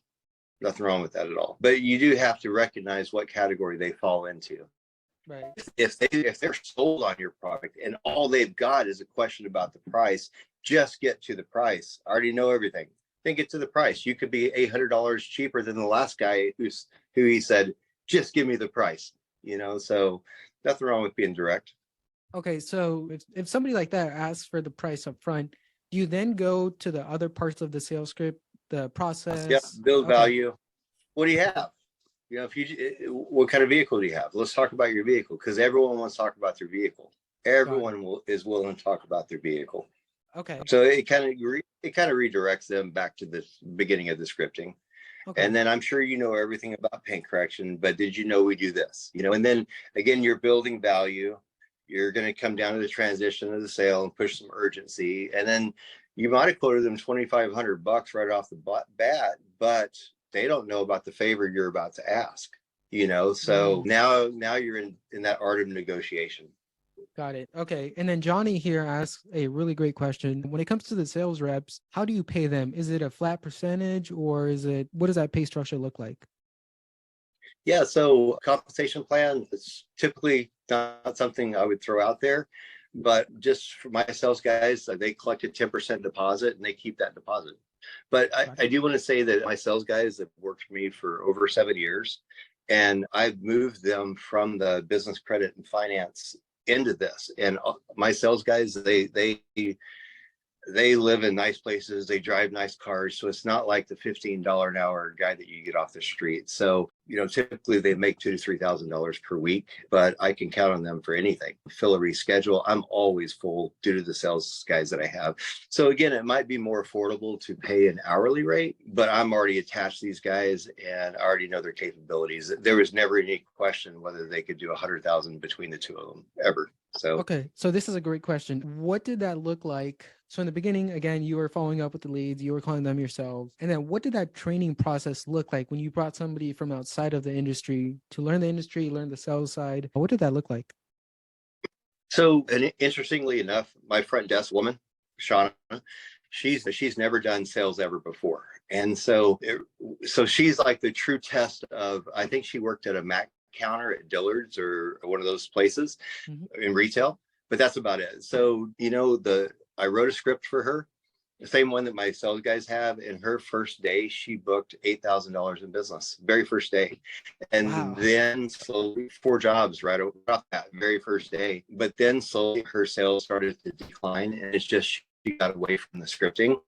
Nothing wrong with that at all. But you do have to recognize what category they fall into. Right. If they're sold on your product and all they've got is a question about the price, just get to the price. I already know everything. Then get to the price. You could be $800 cheaper than the last guy who he said, just give me the price. So nothing wrong with being direct. Okay, so if somebody like that asks for the price up front, do you then go to the other parts of the sales script, the process? Yeah, build value. What do you have? What kind of vehicle do you have? Let's talk about your vehicle, because everyone wants to talk about their vehicle. Everyone is willing to talk about their vehicle. Okay. So it kind of redirects them back to the beginning of the scripting. Okay. And then I'm sure you know everything about paint correction, but did you know we do this? And then again, you're building value. You're going to come down to the transition of the sale and push some urgency. And then you might have quoted them $2,500 right off the bat, but they don't know about the favor you're about to ask, so now you're in that art of negotiation. Got it. Okay. And then Johnny here asks a really great question. When it comes to the sales reps, how do you pay them? Is it a flat percentage, or what does that pay structure look like? Yeah. So compensation plan is typically not something I would throw out there, but just for my sales guys, they collect a 10% deposit and they keep that deposit. But I do want to say that my sales guys have worked for me for over 7 years, and I've moved them from the business credit and finance into this. And my sales guys, they live in nice places. They drive nice cars. So it's not like the $15 an hour guy that you get off the street. So, typically they make $2,000 to $3,000 per week, but I can count on them for anything. Fill a reschedule. I'm always full due to the sales guys that I have. So again, it might be more affordable to pay an hourly rate, but I'm already attached to these guys and I already know their capabilities. There was never any question whether they could do 100,000 between the two of them ever. So, okay. So this is a great question. What did that look like? So in the beginning, again, you were following up with the leads, you were calling them yourself. And then what did that training process look like when you brought somebody from outside of the industry to learn the industry, learn the sales side? What did that look like? So, and interestingly enough, my front desk woman, Shauna, she's never done sales ever before. And so she's like the true test of, I think she worked at a Mac counter at Dillard's or one of those places in retail. but that's about it. So, I wrote a script for her, the same one that my sales guys have. In her first day, she booked $8,000 in business, very first day. And Wow. then slowly 4 jobs right off that very first day. But then slowly her sales started to decline, and it's just she got away from the scripting.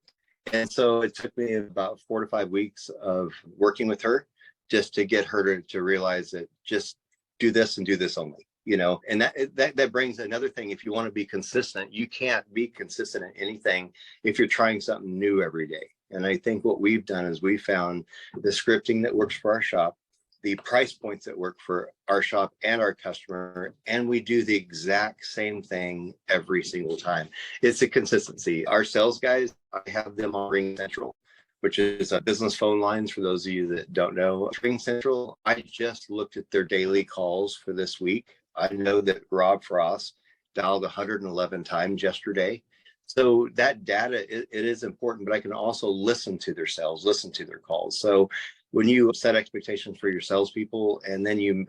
And so it took me about 4 to 5 weeks of working with her just to get her to realize that just do this and do this only. And that brings another thing. If you want to be consistent, you can't be consistent in anything if you're trying something new every day. And I think what we've done is we found the scripting that works for our shop, the price points that work for our shop and our customer, and we do the exact same thing every single time. It's a consistency. Our sales guys, I have them on Ring Central, which is business phone lines for those of you that don't know. Ring Central, I just looked at their daily calls for this week. I know that Rob Frost dialed 111 times yesterday. So that data, it is important, but I can also listen to their sales, listen to their calls. So when you set expectations for your salespeople, and then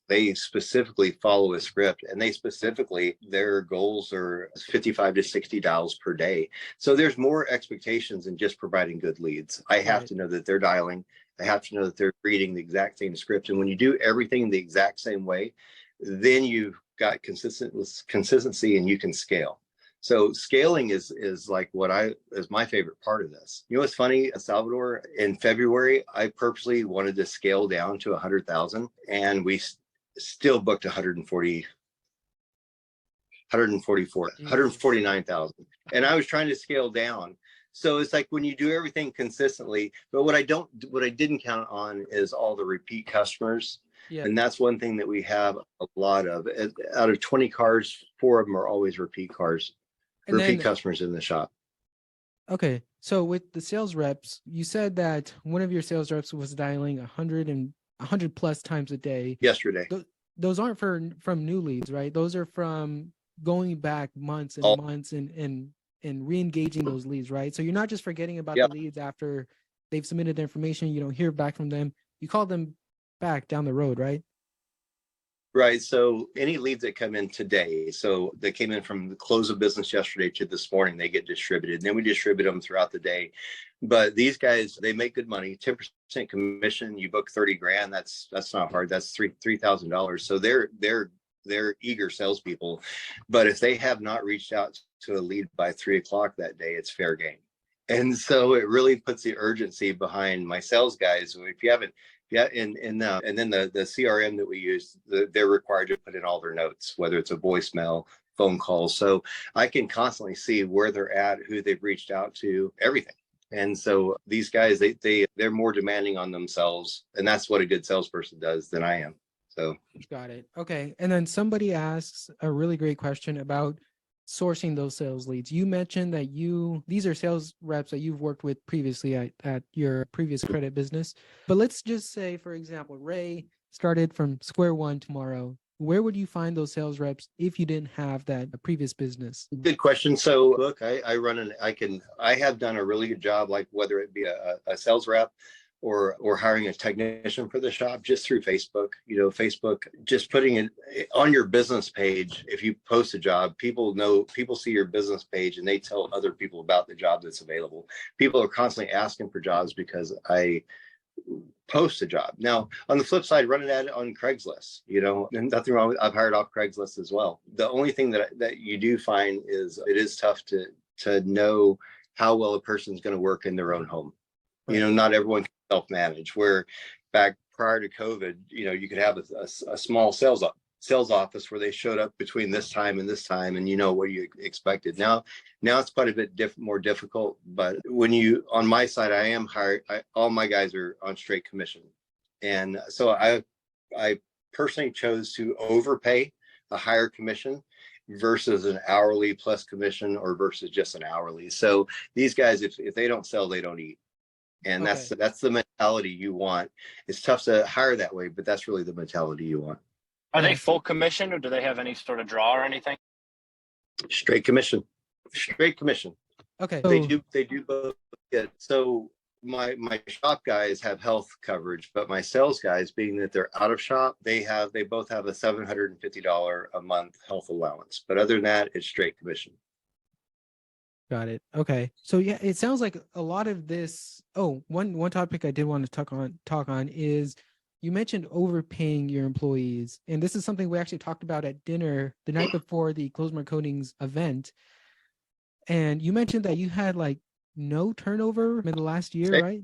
they specifically follow a script, and their goals are 55 to 60 dials per day. So there's more expectations than just providing good leads. I have to know that they're dialing. I have to know that they're reading the exact same script. And when you do everything the exact same way, then you've got consistency and you can scale. So scaling is like is my favorite part of this. You know what's funny, Salvador? In February, I purposely wanted to scale down to 100,000, and we still booked 149,000. And I was trying to scale down. So it's like when you do everything consistently, but what I didn't count on is all the repeat customers. Yeah. And that's one thing that we have a lot of. Out of 20 cars, 4 of them are always repeat cars, repeat customers in the shop. Okay. So with the sales reps, you said that one of your sales reps was dialing 100 plus times a day. Yesterday. Those aren't from new leads, right? Those are from going back months and months and re-engaging those leads, right? So you're not just forgetting about the leads after they've submitted the information, you don't hear back from them. You call them back down the road, right? Right. So any leads that come in today, so they came in from the close of business yesterday to this morning, they get distributed. And then we distribute them throughout the day. But these guys, they make good money, 10% commission. You book 30 grand. That's not hard. That's $3,000. So they're eager salespeople. But if they have not reached out to a lead by 3 o'clock that day, it's fair game. And so it really puts the urgency behind my sales guys. If you haven't, and then the CRM that we use, they're required to put in all their notes, whether it's a voicemail, phone calls. So I can constantly see where they're at, who they've reached out to, everything. And so these guys, they're more demanding on themselves, and that's what a good salesperson does than I am. So got it. Okay. And then somebody asks a really great question about sourcing those sales leads. You mentioned that these are sales reps that you've worked with previously at your previous credit business. But let's just say, for example, Ray started from square one tomorrow. Where would you find those sales reps if you didn't have that previous business? Good question. So look, I have done a really good job, like whether it be a sales rep or hiring a technician for the shop, just through Facebook. Facebook, just putting it on your business page. If you post a job, people see your business page and they tell other people about the job that's available. People are constantly asking for jobs because I post a job. Now, on the flip side, run an ad on Craigslist, and nothing wrong with, I've hired off Craigslist as well. The only thing that you do find is it is tough to know how well a person's going to work in their own home. Right. Not everyone can self-manage, where back prior to COVID, you could have a small sales office where they showed up between this time and this time, and what you expected. Now it's quite a bit more difficult. But on my side, I am hired. All my guys are on straight commission, and so I personally chose to overpay a higher commission versus an hourly plus commission, or versus just an hourly. So these guys, if they don't sell, they don't eat. And that's the mentality you want. It's tough to hire that way, but that's really the mentality you want. Are they full commission, or do they have any sort of draw or anything? Straight commission. Okay. They do both. So my shop guys have health coverage, but my sales guys, being that they're out of shop, they both have a $750 a month health allowance. But other than that, it's straight commission. Got it. Okay. So yeah, it sounds like a lot of this. Oh, one topic I did want to talk on is you mentioned overpaying your employees. And this is something we actually talked about at dinner the night before the Closemart Coatings event. And you mentioned that you had like no turnover in the last year, right?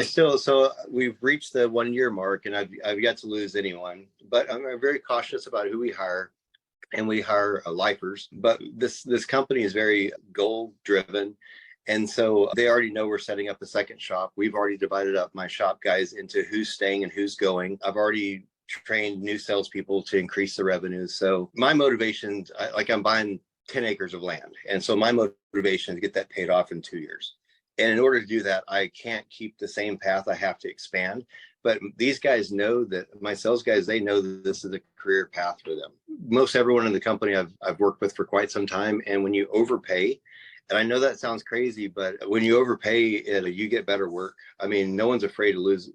So we've reached the 1 year mark, and I've yet to lose anyone, but I'm very cautious about who we hire. And we hire lifers, but this company is very goal driven, and so they already know we're setting up a second shop. We've already divided up my shop guys into who's staying and who's going. I've already trained new salespeople to increase the revenues. So my motivation, I'm buying 10 acres of land, and so my motivation is to get that paid off in 2 years. And in order to do that, I can't keep the same path. I have to expand. But these guys know that, my sales guys, they know that this is a career path for them. Most everyone in the company I've worked with for quite some time. And when you overpay, and I know that sounds crazy, but when you overpay, you get better work. I mean, no one's afraid to lose.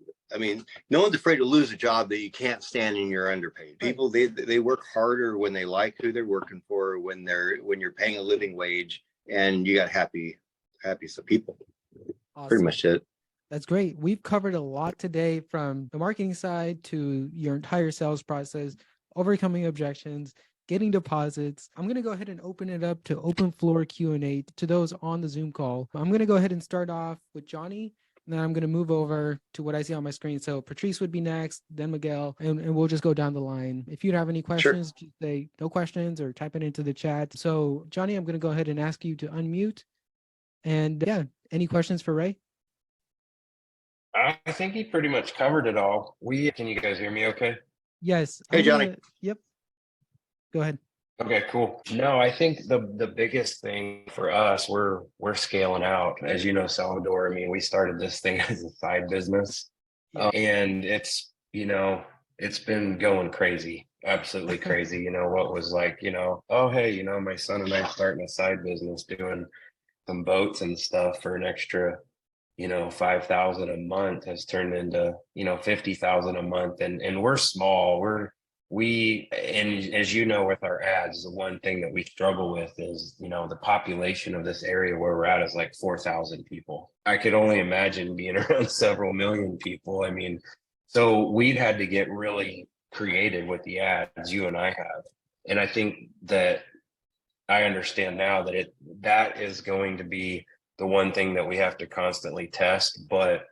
No one's afraid to lose a job that you can't stand and you're underpaid. People, they work harder when they like who they're working for, when you're paying a living wage and you got happy people. Awesome. Pretty much it. That's great. We've covered a lot today, from the marketing side to your entire sales process, overcoming objections, getting deposits. I'm going to go ahead and open it up to open floor Q&A to those on the Zoom call. I'm going to go ahead and start off with Johnny, and then I'm going to move over to what I see on my screen. So Patrice would be next, then Miguel, and we'll just go down the line. If you have any questions, Just say no questions or type it into the chat. So Johnny, I'm going to go ahead and ask you to unmute. And yeah, any questions for Ray? I think he pretty much covered it all. Can you guys hear me okay? Yes. Hey, Johnny. Yep. Go ahead. Okay, cool. No, I think the biggest thing for us, we're scaling out. As you know, Salvador, I mean, we started this thing as a side business. And it's been going crazy, absolutely crazy. What was like, oh, hey, my son and I starting a side business doing some boats and stuff for an extra $5,000 a month has turned into $50,000 a month, and we're small. And as you know, with our ads, the one thing that we struggle with is the population of this area where we're at is like 4,000 people. I could only imagine being around several million people. I mean, so we've had to get really creative with the ads, you and I have, and I think that I understand now that is going to be the one thing that we have to constantly test. But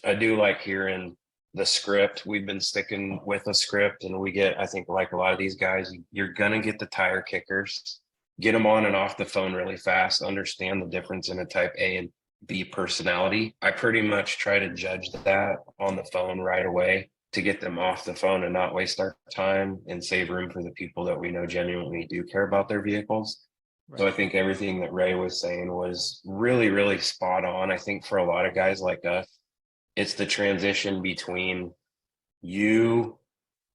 I do like hearing the script. We've been sticking with a script, and I think like a lot of these guys, you're going to get the tire kickers, get them on and off the phone really fast, understand the difference in a type A and B personality. I pretty much try to judge that on the phone right away to get them off the phone and not waste our time and save room for the people that we know genuinely do care about their vehicles. Right. So I think everything that Ray was saying was really, really spot on. I think for a lot of guys like us, it's the transition between you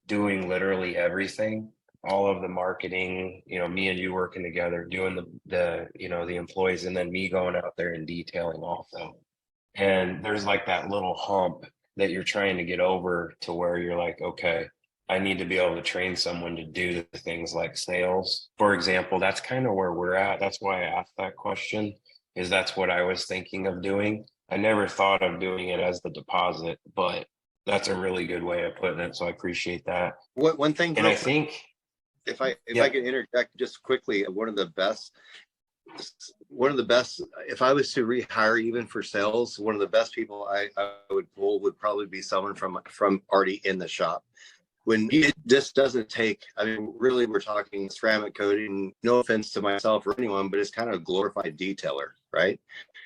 doing literally everything, all of the marketing, me and you working together, doing the employees, and then me going out there and detailing also. And there's like that little hump that you're trying to get over to where you're like, okay, I need to be able to train someone to do the things like sales. For example, that's kind of where we're at. That's why I asked that question, is that's what I was thinking of doing. I never thought of doing it as the deposit, but that's a really good way of putting it. So I appreciate that. One thing, and I think if I can interject just quickly, one of the best, if I was to rehire even for sales, one of the best people I would pull would probably be someone from already in the shop. When this doesn't take, I mean, really, we're talking ceramic coating, no offense to myself or anyone, but it's kind of a glorified detailer, right?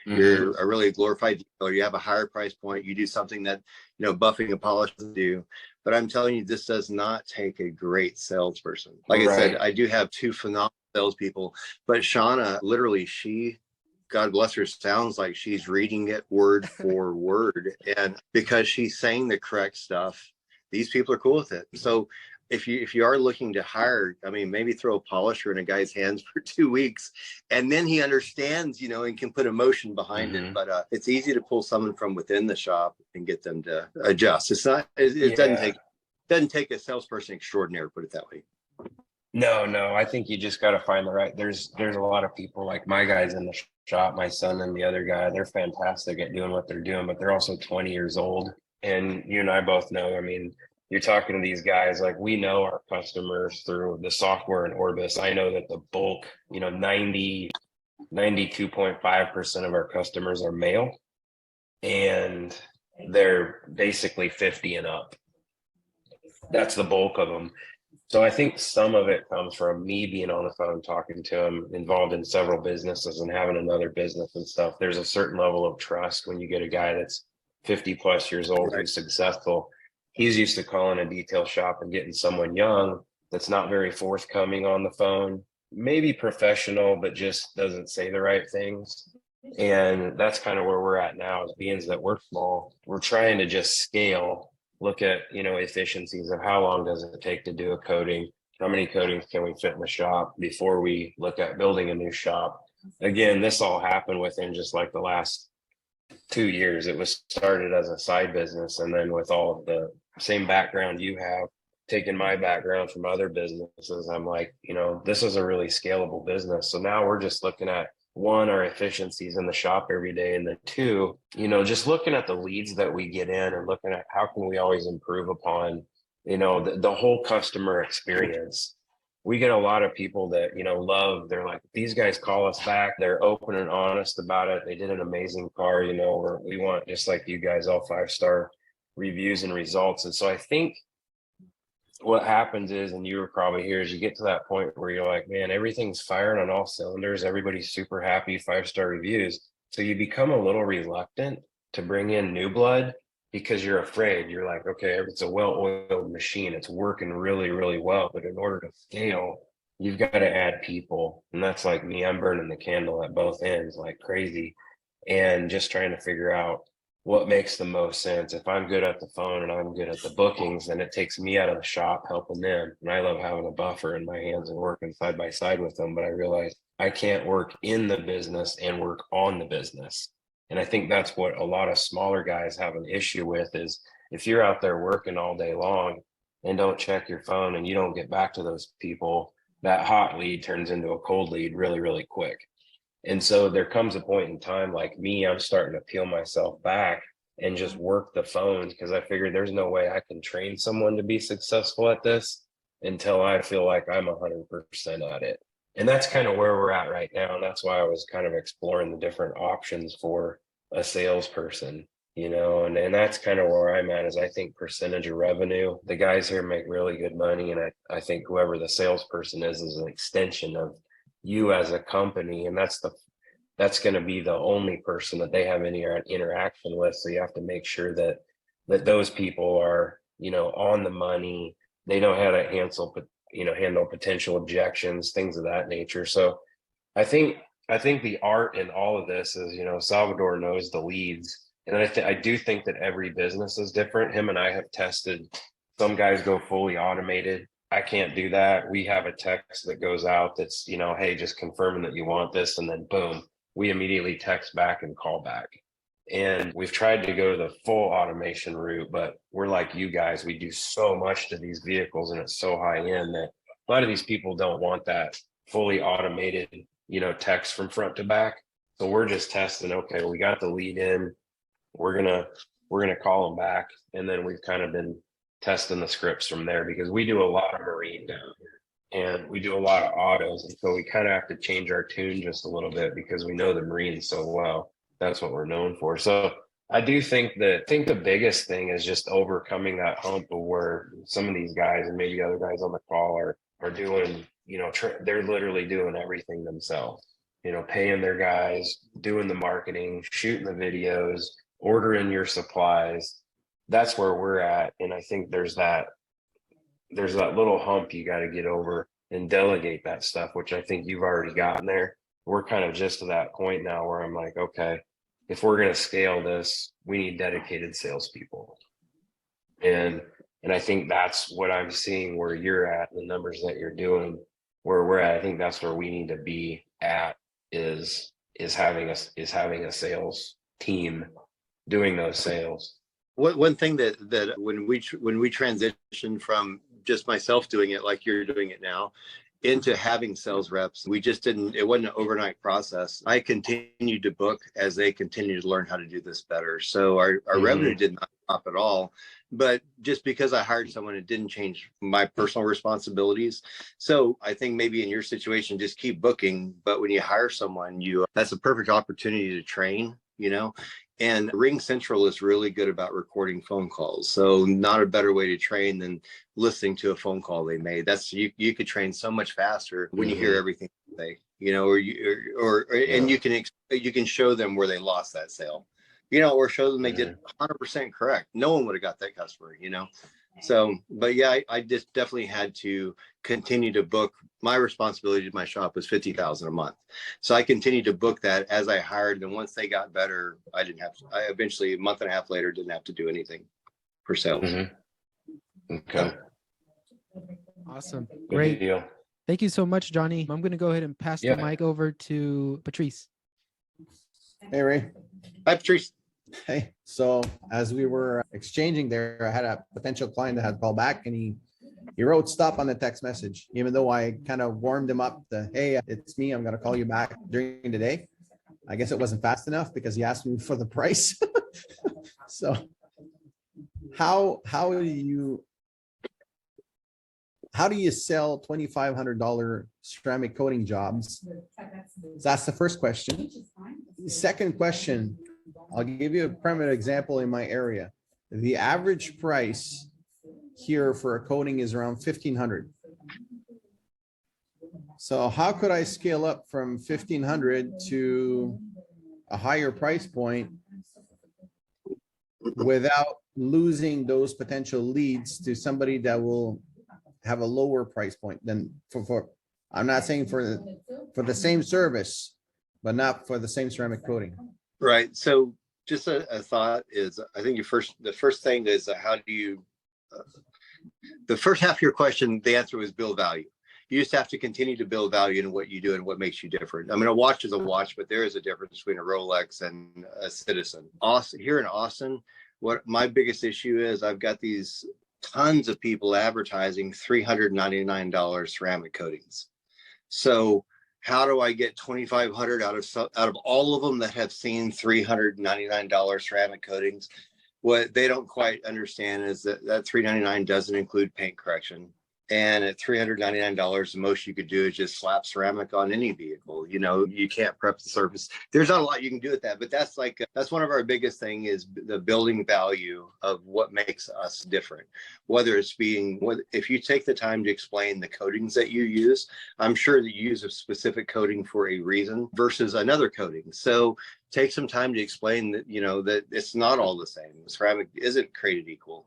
Mm-hmm. You're a really glorified detailer. You have a higher price point. You do something that, buffing and polish do. But I'm telling you, this does not take a great salesperson. Like I said, I do have two phenomenal salespeople, but Shauna, literally, God bless her, sounds like she's reading it word for word. And because she's saying the correct stuff, these people are cool with it. So if you are looking to hire, I mean, maybe throw a polisher in a guy's hands for 2 weeks, and then he understands, you know, and can put emotion behind it. But it's easy to pull someone from within the shop and get them to adjust. It's not. It doesn't take a salesperson extraordinary. Put it that way. No, I think you just got to find the right. There's a lot of people like my guys in the shop, my son and the other guy. They're fantastic at doing what they're doing, but they're also 20 years old. And you and I both know. I mean, you're talking to these guys, like we know our customers through the software and Orbis. I know that the bulk, you know, 92.5% of our customers are male, and they're basically 50 and up. That's the bulk of them. So I think some of it comes from me being on the phone, talking to them, involved in several businesses and having another business and stuff. There's a certain level of trust when you get a guy that's 50 plus years old who's successful. He's used to calling a detail shop and getting someone young that's not very forthcoming on the phone, maybe professional, but just doesn't say the right things. And that's kind of where we're at now, is being that we're small. We're trying to just scale, look at, you know, efficiencies of how long does it take to do a coating? How many coatings can we fit in the shop before we look at building a new shop? Again, this all happened within just like the last 2 years. It was started as a side business. And then with all of the same background you have, taking my background from other businesses, I'm like, you know, this is a really scalable business. So now we're just looking at, one, our efficiencies in the shop every day, and then two, you know, just looking at the leads that we get in and looking at how can we always improve upon, you know, the whole customer experience. We get a lot of people that, you know, they're like, these guys call us back, they're open and honest about it, they did an amazing car, you know, or we want, just like you guys, all 5-star reviews and results. And so I think what happens is, and you were probably here, is you get to that point where you're like, man, everything's firing on all cylinders. Everybody's super happy, 5-star reviews. So you become a little reluctant to bring in new blood because you're afraid. You're like, okay, it's a well-oiled machine. It's working really, really well. But in order to scale, you've got to add people. And that's like me. I'm burning the candle at both ends like crazy, and just trying to figure out what makes the most sense. If I'm good at the phone and I'm good at the bookings, then it takes me out of the shop helping them. And I love having a buffer in my hands and working side by side with them. But I realize I can't work in the business and work on the business. And I think that's what a lot of smaller guys have an issue with, is if you're out there working all day long and don't check your phone and you don't get back to those people, that hot lead turns into a cold lead really, really quick. And so there comes a point in time, like me, I'm starting to peel myself back and just work the phones, because I figured there's no way I can train someone to be successful at this until I feel like I'm 100% at it. And that's kind of where we're at right now. And that's why I was kind of exploring the different options for a salesperson, you know, and that's kind of where I'm at, is I think percentage of revenue. The guys here make really good money. And I think whoever the salesperson is an extension of you as a company, and that's going to be the only person that they have any interaction with. So you have to make sure that those people are, you know, on the money. They know how to handle potential objections, things of that nature. So I think the art in all of this is, you know, Salvador knows the leads, and I do think that every business is different. Him and I have tested. Some guys go fully automated. I can't do that. We have a text that goes out that's, you know, hey, just confirming that you want this. And then boom, we immediately text back and call back. And we've tried to go the full automation route, but we're like you guys, we do so much to these vehicles and it's so high end that a lot of these people don't want that fully automated, you know, text from front to back. So we're just testing, okay, we got the lead in, we're gonna call them back. And then we've kind of been testing the scripts from there, because we do a lot of marine down here and we do a lot of autos. And so we kind of have to change our tune just a little bit because we know the marine so well. That's what we're known for. So I do think the biggest thing is just overcoming that hump of where some of these guys and maybe other guys on the call are doing, you know, they're literally doing everything themselves, you know, paying their guys, doing the marketing, shooting the videos, ordering your supplies. That's where we're at. And I think there's that little hump you got to get over and delegate that stuff, which I think you've already gotten there. We're kind of just to that point now where I'm like, okay, if we're going to scale this, we need dedicated salespeople. And And I think that's what I'm seeing where you're at, the numbers that you're doing, where we're at. I think that's where we need to be at is having a sales team doing those sales. One thing that when we transitioned from just myself doing it like you're doing it now into having sales reps, it wasn't an overnight process. I continued to book as they continued to learn how to do this better. So our revenue did not drop at all. But just because I hired someone, it didn't change my personal responsibilities. So I think maybe in your situation, just keep booking. But when you hire someone, that's a perfect opportunity to train, And Ring Central is really good about recording phone calls. So not a better way to train than listening to a phone call they made. That's you could train so much faster when you hear everything they say, and you can show them where they lost that sale, or show them they did 100% correct. No one would have got that customer, So, but yeah, I just definitely had to continue to book. My responsibility to my shop was $50,000 a month. So I continued to book that as I hired. And once they got better, I eventually a month and a half later, didn't have to do anything for sales. Okay. Awesome. Good Great. deal. Thank you so much, Johnny. I'm going to go ahead and pass the mic over to Patrice. Hey, Ray. Hi, Patrice. Hey, so as we were exchanging there, I had a potential client that had called back and he wrote stop on the text message, even though I kind of warmed him up hey, it's me, I'm going to call you back during the day. I guess it wasn't fast enough because he asked me for the price. So how do you sell $2,500 ceramic coating jobs? That's the first question. The second question, I'll give you a primitive example in my area. The average price here for a coating is around $1,500. So how could I scale up from $1,500 to a higher price point without losing those potential leads to somebody that will have a lower price point than for I'm not saying for the same service, but not for the same ceramic coating. Right. So just a thought is, I think the first thing is how do you, the first half of your question, the answer was build value. You just have to continue to build value in what you do and what makes you different. I mean, a watch is a watch, but there is a difference between a Rolex and a Citizen. Here in Austin, what my biggest issue is, I've got these tons of people advertising $399 ceramic coatings. So how do I get 2,500 out of all of them that have seen $399 ceramic coatings? What they don't quite understand is that $399 doesn't include paint correction. And at $399, the most you could do is just slap ceramic on any vehicle. You can't prep the surface. There's not a lot you can do with that, but that's one of our biggest thing is the building value of what makes us different. Whether it's if you take the time to explain the coatings that you use, I'm sure that you use a specific coating for a reason versus another coating. So take some time to explain that, that it's not all the same. Ceramic isn't created equal,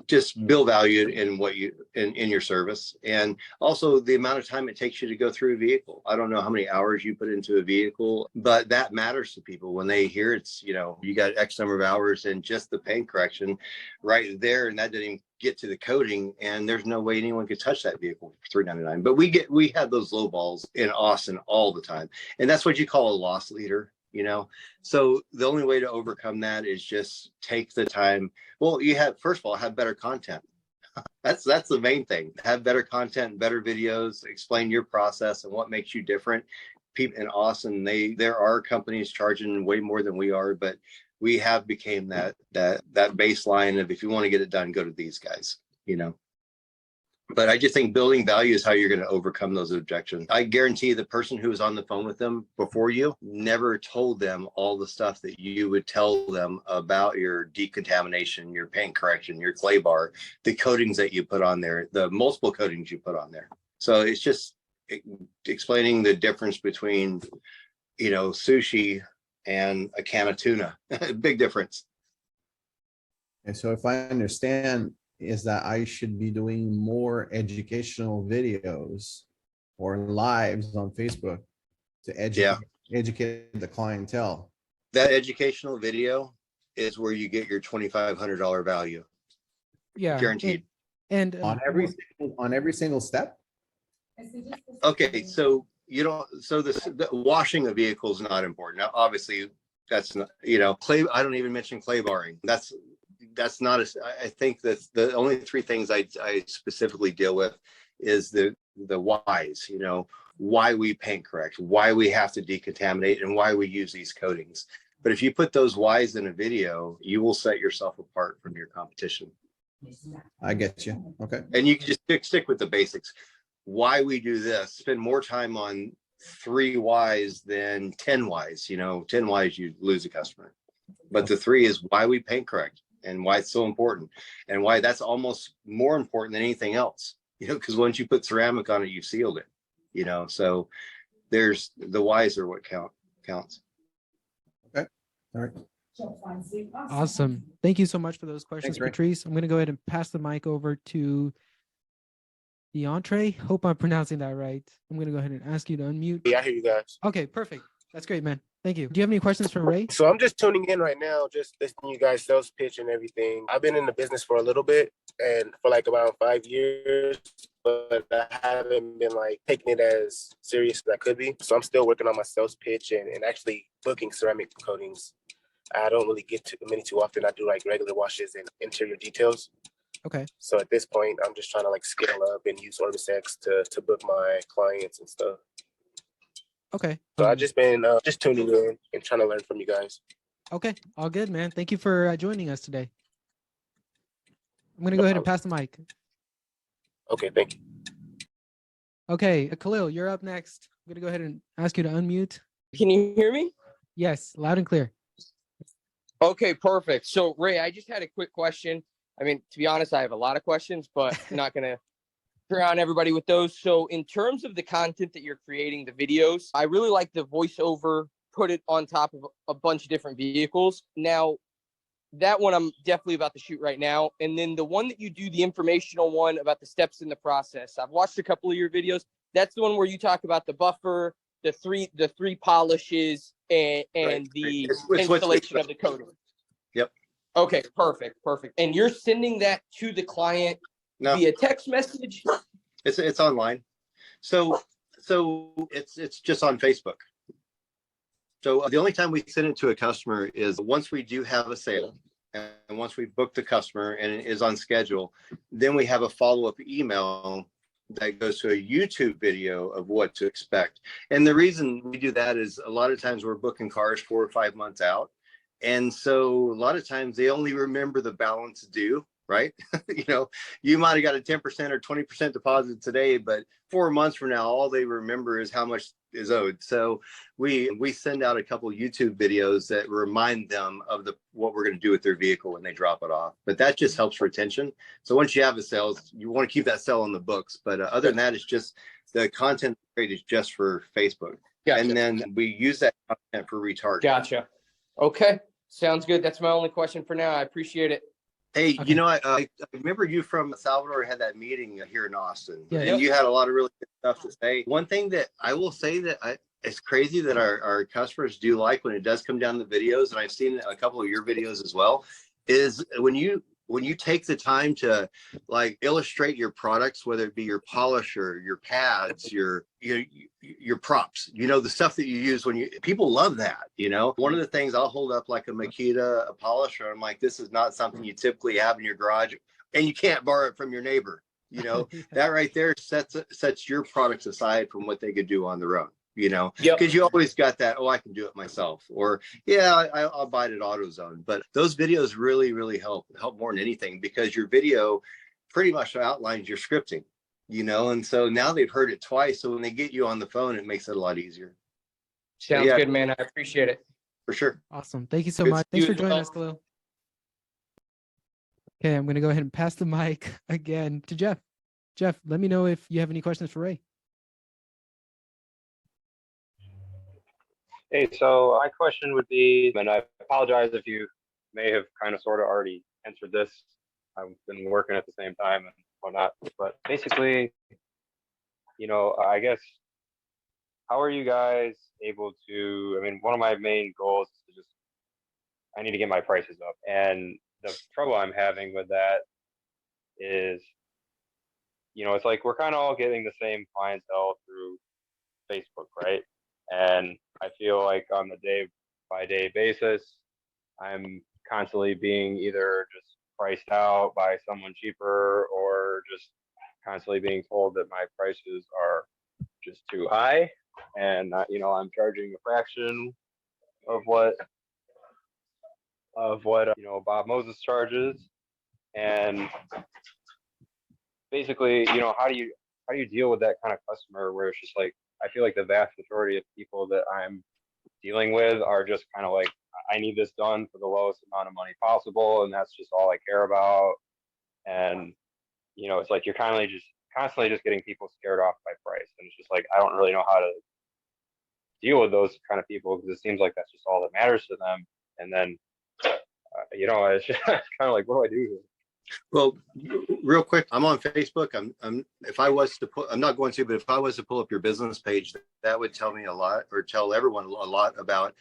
just build value in what in your service. And also the amount of time it takes you to go through a vehicle. I don't know how many hours you put into a vehicle, but that matters to people when they hear it's, you got X number of hours and just the paint correction right there. And that didn't even get to the coating, and there's no way anyone could touch that vehicle for $399. But we have those low balls in Austin all the time. And that's what you call a loss leader. So the only way to overcome that is just take the time. Well, first of all, have better content. That's the main thing. Have better content, better videos, explain your process and what makes you different. People in Austin, there are companies charging way more than we are, but we have became that baseline of, if you want to get it done, go to these guys, But I just think building value is how you're going to overcome those objections. I guarantee the person who was on the phone with them before you never told them all the stuff that you would tell them about your decontamination, your paint correction, your clay bar, the coatings that you put on there, the multiple coatings you put on there. So it's just explaining the difference between, sushi and a can of tuna. Big difference. And so if I understand, is that I should be doing more educational videos or lives on Facebook to educate the clientele. That educational video is where you get your $2,500 value. Yeah, Guaranteed. And on every single step. Okay, so you don't. So the washing of vehicles is not important. Now, obviously, that's not. Clay. I don't even mention clay barring. That's not. I think that the only three things I specifically deal with is the whys. Why we paint correct, why we have to decontaminate, and why we use these coatings. But if you put those whys in a video, you will set yourself apart from your competition. I get you. Okay. And you can just stick with the basics. Why we do this, spend more time on 3 whys than 10 whys. 10 whys, you lose a customer. But the 3 is why we paint correct and why it's so important and why that's almost more important than anything else. Because once you put ceramic on it, you've sealed it. So there's the whys are what counts. Okay. All right. awesome. Thank you so much for those questions, Thanks, Ray. Patrice. I'm going to go ahead and pass the mic over to E83. Hope I'm pronouncing that right. I'm going to go ahead and ask you to unmute. Yeah, I hear you guys. Okay, perfect. That's great, man. Thank you. Do you have any questions for Ray? So I'm just tuning in right now, just listening to you guys sales pitch and everything. I've been in the business for a little bit and for like around 5 years, but I haven't been like taking it as serious as I could be. So I'm still working on my sales pitch and actually booking ceramic coatings. I don't really get too many too often. I do like regular washes and interior details. Okay. So at this point, I'm just trying to like scale up and use Orbisex to book my clients and stuff. Okay. So I've just been just tuning in and trying to learn from you guys. Okay. All good, man. Thank you for joining us today. I'm going to go ahead and pass the mic. Okay, thank you. Okay. Khalil, you're up next. I'm going to go ahead and ask you to unmute. Can you hear me? Yes, loud and clear. Okay, perfect. So, Ray, I just had a quick question. I mean, to be honest, I have a lot of questions, but I'm not going to drown everybody with those. So, in terms of the content that you're creating, the videos, I really like the voiceover, put it on top of a bunch of different vehicles. Now, that one I'm definitely about to shoot right now. And then the one that you do, the informational one about the steps in the process. I've watched a couple of your videos. That's the one where you talk about the buffer, the three polishes, and Right. the It's installation of the coating. Yep. Okay, perfect. And you're sending that to the client No, via text message? it's online. So it's just on Facebook. So the only time we send it to a customer is once we do have a sale and once we book the customer and it is on schedule, then we have a follow-up email that goes to a YouTube video of what to expect. And the reason we do that is a lot of times we're booking cars 4 or 5 months out. And so a lot of times they only remember the balance due, right? You might have got a 10% or 20% deposit today, but 4 months from now, all they remember is how much is owed. So we send out a couple of YouTube videos that remind them of what we're going to do with their vehicle when they drop it off. But that just helps retention. So once you have a sale, you want to keep that sale on the books. But other than that, it's just the content is just for Facebook. Gotcha. And then we use that content for retargeting. Gotcha. Okay, sounds good. That's my only question for now. I appreciate it. Hey, Okay. I remember you from Salvador had that meeting here in Austin, Yeah. and you had a lot of really good stuff to say. One thing that I will say that it's crazy that our customers do like when it does come down the videos, and I've seen a couple of your videos as well, is when you take the time to like illustrate your products, whether it be your polisher, your pads, your props, the stuff that you use people love that. One of the things I'll hold up like a Makita, a polisher. I'm like, this is not something you typically have in your garage and you can't borrow it from your neighbor. Yeah. That right there sets your products aside from what they could do on their own. Yep. Because you always got that, I can do it myself, or I'll buy it at AutoZone. But those videos really, really help more than anything, because your video pretty much outlines your scripting, and so now they've heard it twice. So when they get you on the phone, it makes it a lot easier. Sounds good, man. I appreciate it. For sure. Awesome. Thank you so Good much. to Thanks you for as joining well. us, Khalil. Okay, I'm going to go ahead and pass the mic again to Jeff. Jeff, let me know if you have any questions for Ray. Hey, so my question would be, and I apologize if you may have kind of sort of already answered this. I've been working at the same time and whatnot, but basically, I guess, how are you guys able to, one of my main goals is I need to get my prices up. And the trouble I'm having with that is it's like we're kind of all getting the same clientele through Facebook, right? And I feel like on the day by day basis, I'm constantly being either just priced out by someone cheaper or just constantly being told that my prices are just too high. And, I'm charging a fraction of what Bob Moses charges. And basically, how do you deal with that kind of customer where it's just like, I feel like the vast majority of people that I'm dealing with are just kind of like, I need this done for the lowest amount of money possible, and that's just all I care about. And it's like you're kind of just constantly just getting people scared off by price, and it's just like I don't really know how to deal with those kind of people because it seems like that's just all that matters to them. And then it's just kind of like, what do I do here? Well, real quick, I'm on Facebook. If I was to I'm not going to, but if I was to pull up your business page, that would tell me a lot, or tell everyone a lot about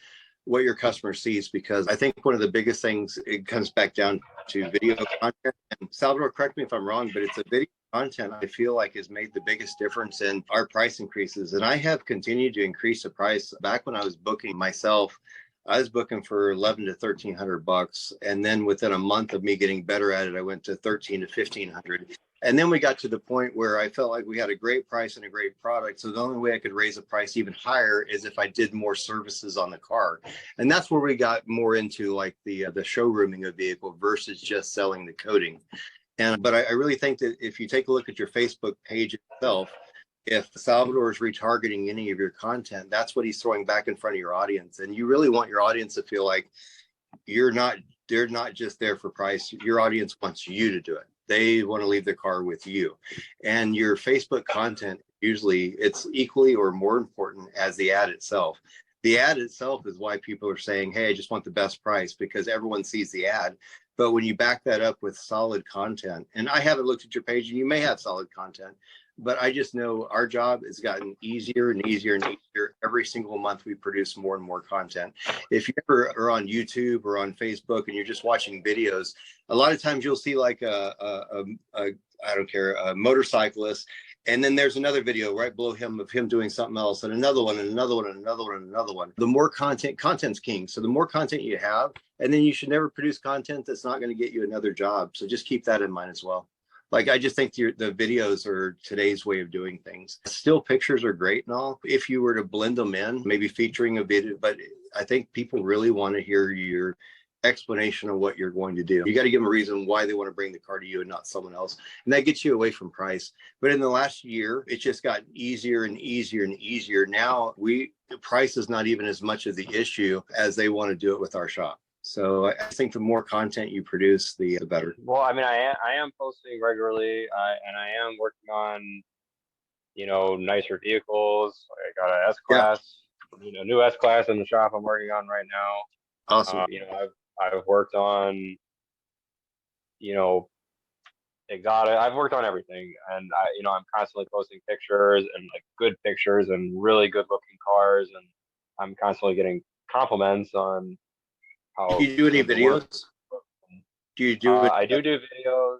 what your customer sees, because I think one of the biggest things, it comes back down to video content. And Salvador, correct me if I'm wrong, but it's a video content I feel like has made the biggest difference in our price increases. And I have continued to increase the price. Back when I was booking myself, I was booking for 11 to 1300 bucks. And then within a month of me getting better at it, I went to 13 to 1500. And then we got to the point where I felt like we had a great price and a great product. So the only way I could raise the price even higher is if I did more services on the car. And that's where we got more into like the showrooming of vehicle versus just selling the coating. But I really think that if you take a look at your Facebook page itself, if Salvador is retargeting any of your content, that's what he's throwing back in front of your audience. And you really want your audience to feel like they're not just there for price. Your audience wants you to do it. They want to leave their car with you. And your Facebook content, usually it's equally or more important as the ad itself. The ad itself is why people are saying, hey, I just want the best price, because everyone sees the ad. But when you back that up with solid content, and I haven't looked at your page and you may have solid content, but I just know our job has gotten easier and easier and easier. Every single month we produce more and more content. If you ever are on YouTube or on Facebook and you're just watching videos, a lot of times you'll see like a I don't care, a motorcyclist, and then there's another video right below him of him doing something else, and another one, and another one, and another one, and another one. The more content's king. So the more content you have, and then you should never produce content that's not going to get you another job. So just keep that in mind as well. Like, I just think the videos are today's way of doing things. Still pictures are great and all. If you were to blend them in, maybe featuring a video, but I think people really want to hear your explanation of what you're going to do. You got to give them a reason why they want to bring the car to you and not someone else. And that gets you away from price. But in the last year, it's just gotten easier and easier and easier. Now the price is not even as much of the issue as they want to do it with our shop. So I think the more content you produce, the better. Well, I mean, I am posting regularly, and I am working on, nicer vehicles. I got an S-Class, new S-Class in the shop I'm working on right now. Awesome. I've worked on, exotic. I've worked on everything, and I'm constantly posting pictures and like good pictures and really good looking cars, and I'm constantly getting compliments on how. Do you do any videos? Do you do it? I do videos.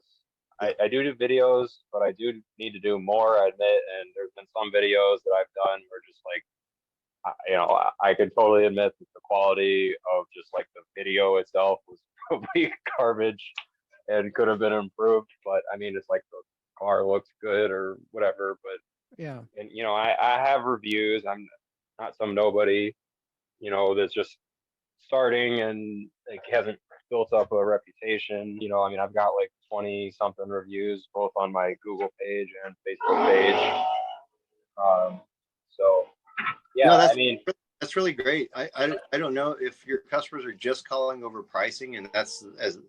I do videos, but I do need to do more, I admit. And there's been some videos that I've done where just like, I could totally admit that the quality of just like the video itself was probably garbage and could have been improved. But I mean, it's like the car looks good or whatever. But yeah, and I have reviews. I'm not some nobody, that's just starting and like hasn't built up a reputation. I mean, I've got like 20 something reviews both on my Google page and Facebook page. So yeah, No, that's really great. I don't know if your customers are just calling over pricing, and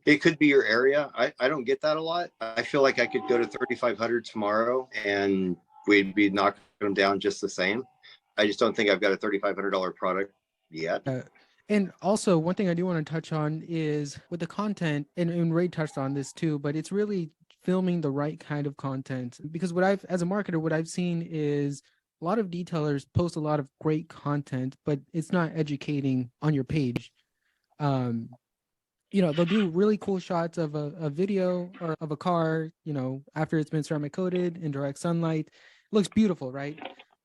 it could be your area. I don't get that a lot. I feel like I could go to 3,500 tomorrow and we'd be knocking them down just the same. I just don't think I've got a $3,500 product yet. And also, one thing I do want to touch on is with the content, and Ray touched on this too, but it's really filming the right kind of content. Because as a marketer, what I've seen is a lot of detailers post a lot of great content, but it's not educating on your page. they'll do really cool shots of a video or of a car, after it's been ceramic coated in direct sunlight. It looks beautiful, right?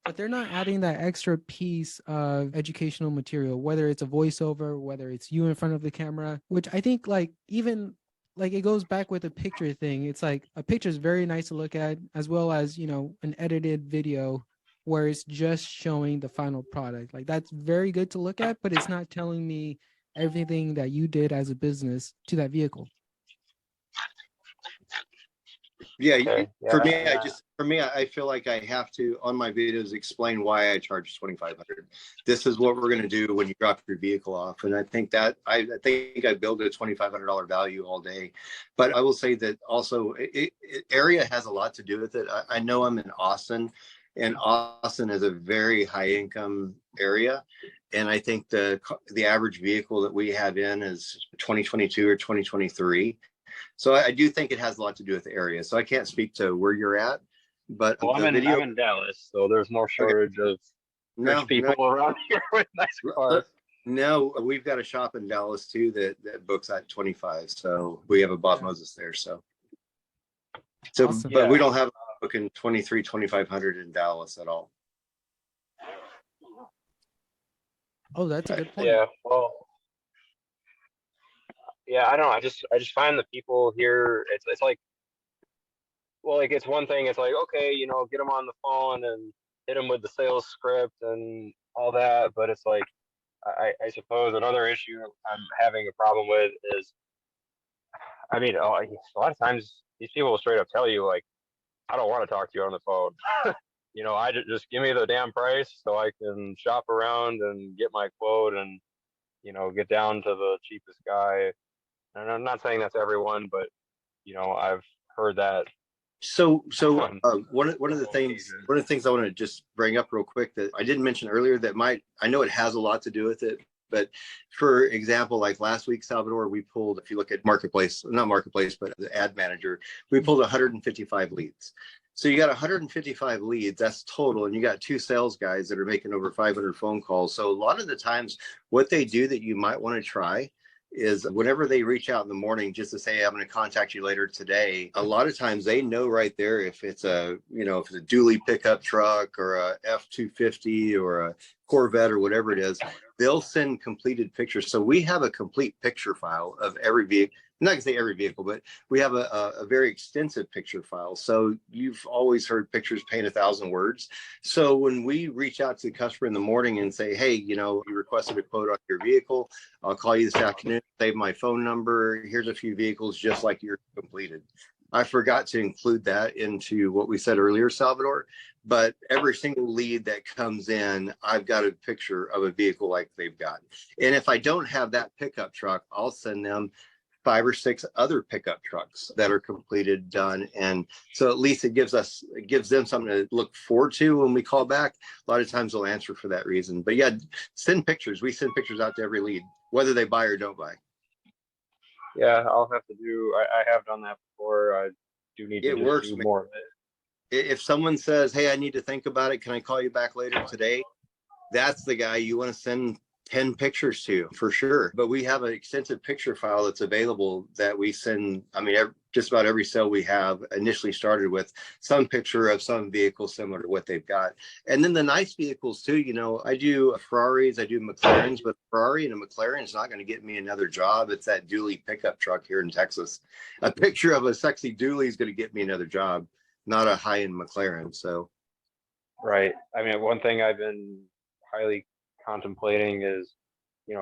But they're not adding that extra piece of educational material, whether it's a voiceover, whether it's you in front of the camera, which I think even it goes back with the picture thing. It's like a picture is very nice to look at, as well as, an edited video where it's just showing the final product. Like that's very good to look at, but it's not telling me everything that you did as a business to that vehicle. Yeah, Okay, for me, I feel like I have to on my videos explain why I charge 2,500. This is what we're going to do when you drop your vehicle off, and I think I build a $2,500 value all day. But I will say that also, area has a lot to do with it. I know I'm in Austin, and Austin is a very high income area, and I think the average vehicle that we have in is 2022 or 2023. So I do think it has a lot to do with the area. So I can't speak to where you're at, but well, I'm in Dallas, so there's no shortage of rich people around here with nice cars. No, we've got a shop in Dallas too that books at 25. So we have a Bob Moses there. So Awesome. But we don't have a booking 23, 2,500 in Dallas at all. Oh, that's a good point. Yeah, well, yeah, I don't know. I just find the people here. It's like, well, like it's one thing. It's like, okay, get them on the phone and hit them with the sales script and all that. But it's like, I suppose another issue I'm having a problem with is, I mean, a lot of times these people will straight up tell you like, I don't want to talk to you on the phone. I just give me the damn price so I can shop around and get my quote and get down to the cheapest guy. And I'm not saying that's everyone, but I've heard that. So one of the things I want to just bring up real quick that I didn't mention earlier that I know it has a lot to do with it, but for example, like last week, Salvador, we pulled, if you look at not Marketplace, but the Ad Manager, we pulled 155 leads. So you got 155 leads, that's total, and you got 2 sales guys that are making over 500 phone calls. So a lot of the times what they do that you might want to try is whenever they reach out in the morning just to say, hey, I'm going to contact you later today, a lot of times they know right there if it's a dually pickup truck or a F-250 or a Corvette or whatever it is, they'll send completed pictures. So we have a complete picture file of every vehicle. I'm not gonna say every vehicle, but we have a very extensive picture file. So you've always heard pictures paint 1,000 words. So when we reach out to the customer in the morning and say, hey, you requested a quote on your vehicle, I'll call you this afternoon, save my phone number. Here's a few vehicles just like yours completed. I forgot to include that into what we said earlier, Salvador, but every single lead that comes in, I've got a picture of a vehicle like they've got. And if I don't have that pickup truck, I'll send them 5 or 6 other pickup trucks that are completed, done. And so at least it gives them something to look forward to when we call back. A lot of times they'll answer for that reason. But yeah, send pictures. We send pictures out to every lead, whether they buy or don't buy. Yeah, I'll have to do, I have done that before. I do need to do more of it. If someone says, hey, I need to think about it, can I call you back later today? That's the guy you want to send 10 pictures to for sure. But we have an extensive picture file that's available that we send. I mean, just about every sale we have initially started with some picture of some vehicle similar to what they've got. And then the nice vehicles too, I do Ferraris, I do McLarens, but Ferrari and a McLaren is not going to get me another job. It's that dually pickup truck here in Texas. A picture of a sexy dually is going to get me another job, not a high-end McLaren. So, right. I mean, one thing I've been highly contemplating is,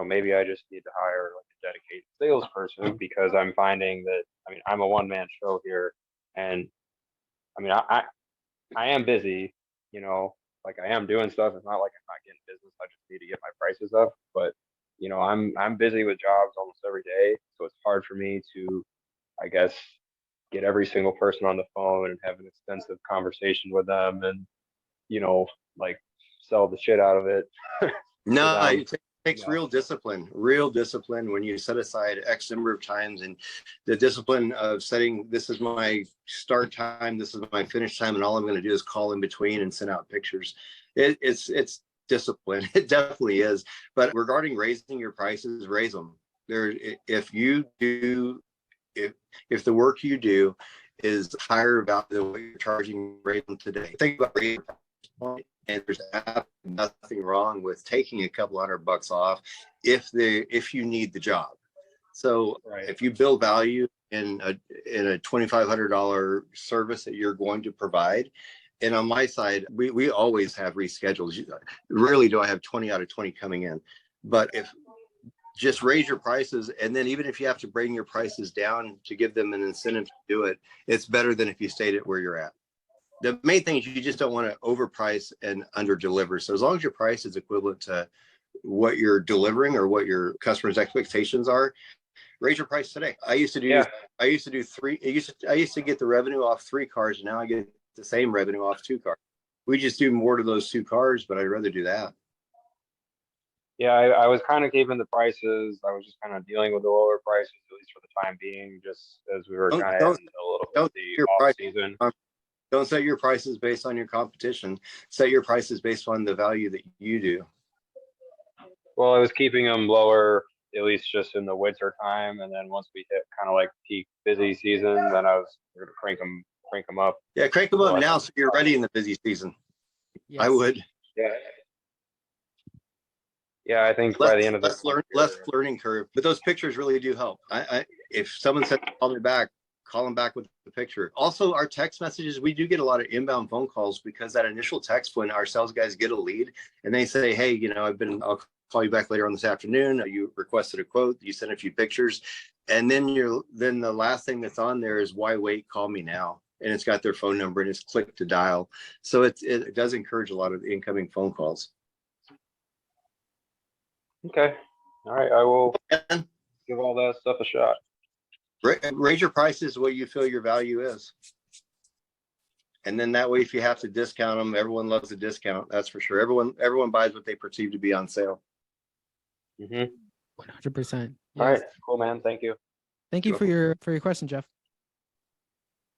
maybe I just need to hire like a dedicated salesperson, because I'm finding that, I'm a one-man show here, and I am busy, like I am doing stuff. It's not like I'm not getting business. I just need to get my prices up. But I'm busy with jobs almost every day, so it's hard for me to, I guess, get every single person on the phone and have an extensive conversation with them, and like sell the shit out of it. No, it takes real discipline when you set aside X number of times, and the discipline of setting, this is my start time, this is my finish time, and all I'm going to do is call in between and send out pictures. It's discipline. It definitely is. But regarding raising your prices, raise them. There, if you do, if the work you do is higher value than what you're charging rate today, think about rate point, and there's nothing wrong with taking a couple $100 off if you need the job. So if you build value in a $2,500 service that you're going to provide, and on my side, we always have reschedules. Rarely do I have 20 out of 20 coming in, but if just raise your prices, and then even if you have to bring your prices down to give them an incentive to do it, it's better than if you stayed at where you're at. The main thing is you just don't want to overprice and under deliver. So as long as your price is equivalent to what you're delivering or what your customers' expectations are, raise your price today. I used to do three. I used to get the revenue off 3 cars, and now I get the same revenue off 2 cars. We just do more to those 2 cars, but I'd rather do that. Yeah, I was kind of keeping the prices. I was just kind of dealing with the lower prices, at least for the time being, just as we were kind of ending a little bit of the off season. Don't set your prices based on your competition. Set your prices based on the value that you do. Well, I was keeping them lower, at least just in the winter time, and then once we hit kind of like peak busy season, then I was going to crank them up. Yeah, crank them up now so you're ready in the busy season. Yes. I would. Yeah. Yeah, I think by the end of this less learning curve, but those pictures really do help. If someone said call me back, call them back with the picture. Also, our text messages, we do get a lot of inbound phone calls, because that initial text, when our sales guys get a lead and they say, hey, you know, I'll call you back later on this afternoon. You requested a quote, you sent a few pictures, and then the last thing that's on there is why wait, call me now. And it's got their phone number and it's click to dial. So it does encourage a lot of incoming phone calls. Okay. All right. I will give all that stuff a shot. Raise your prices what you feel your value is. And then that way, if you have to discount them, everyone loves a discount. That's for sure. Everyone buys what they perceive to be on sale. 100%. All right. Cool, man. Thank you. Thank you for your question, Jeff.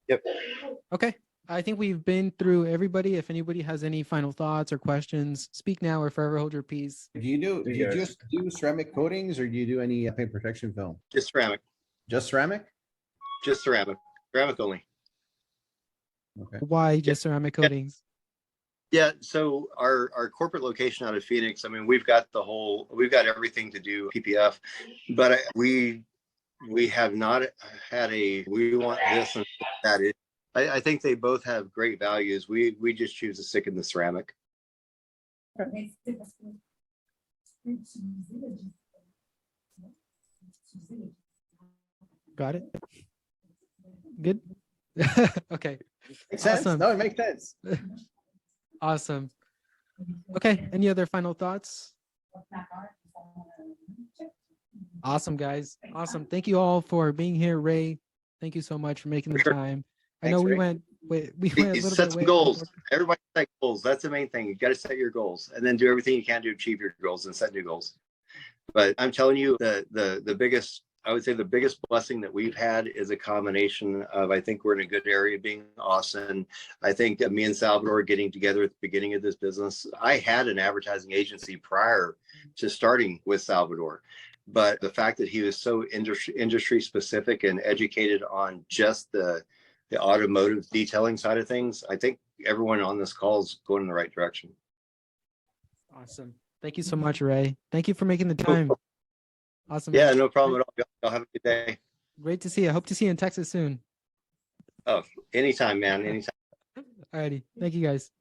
Yep. Okay. I think we've been through everybody. If anybody has any final thoughts or questions, speak now or forever hold your peace. Do you just do ceramic coatings, or do you do any paint protection film? Just ceramic. Just ceramic? Just ceramic. Ceramic only. Okay. Why just ceramic coatings? Yeah, so our corporate location out of Phoenix, I mean, we've got everything to do PPF, but we have not had we want this and that. I think they both have great values. We just choose to stick in the ceramic. Got it. Good. Okay. Makes sense. Awesome. No, it makes sense. Awesome. Okay. Any other final thoughts? Awesome, guys. Awesome. Thank you all for being here, Ray. Thank you so much for making the time. I know we went a little Set bit some goals. Everybody set goals. That's the main thing. You got to set your goals, and then do everything you can to achieve your goals and set new goals. But I'm telling you, the biggest, I would say the biggest blessing that we've had is a combination of, I think we're in a good area being Austin. I think me and Salvador getting together at the beginning of this business. I had an advertising agency prior to starting with Salvador, but the fact that he was so industry specific and educated on just the automotive detailing side of things, I think everyone on this call is going in the right direction. Awesome. Thank you so much, Ray. Thank you for making the time. Awesome. Yeah, no problem at all. Y'all have a good day. Great to see you. I hope to see you in Texas soon. Oh, anytime, man. Anytime. Alrighty. Thank you, guys.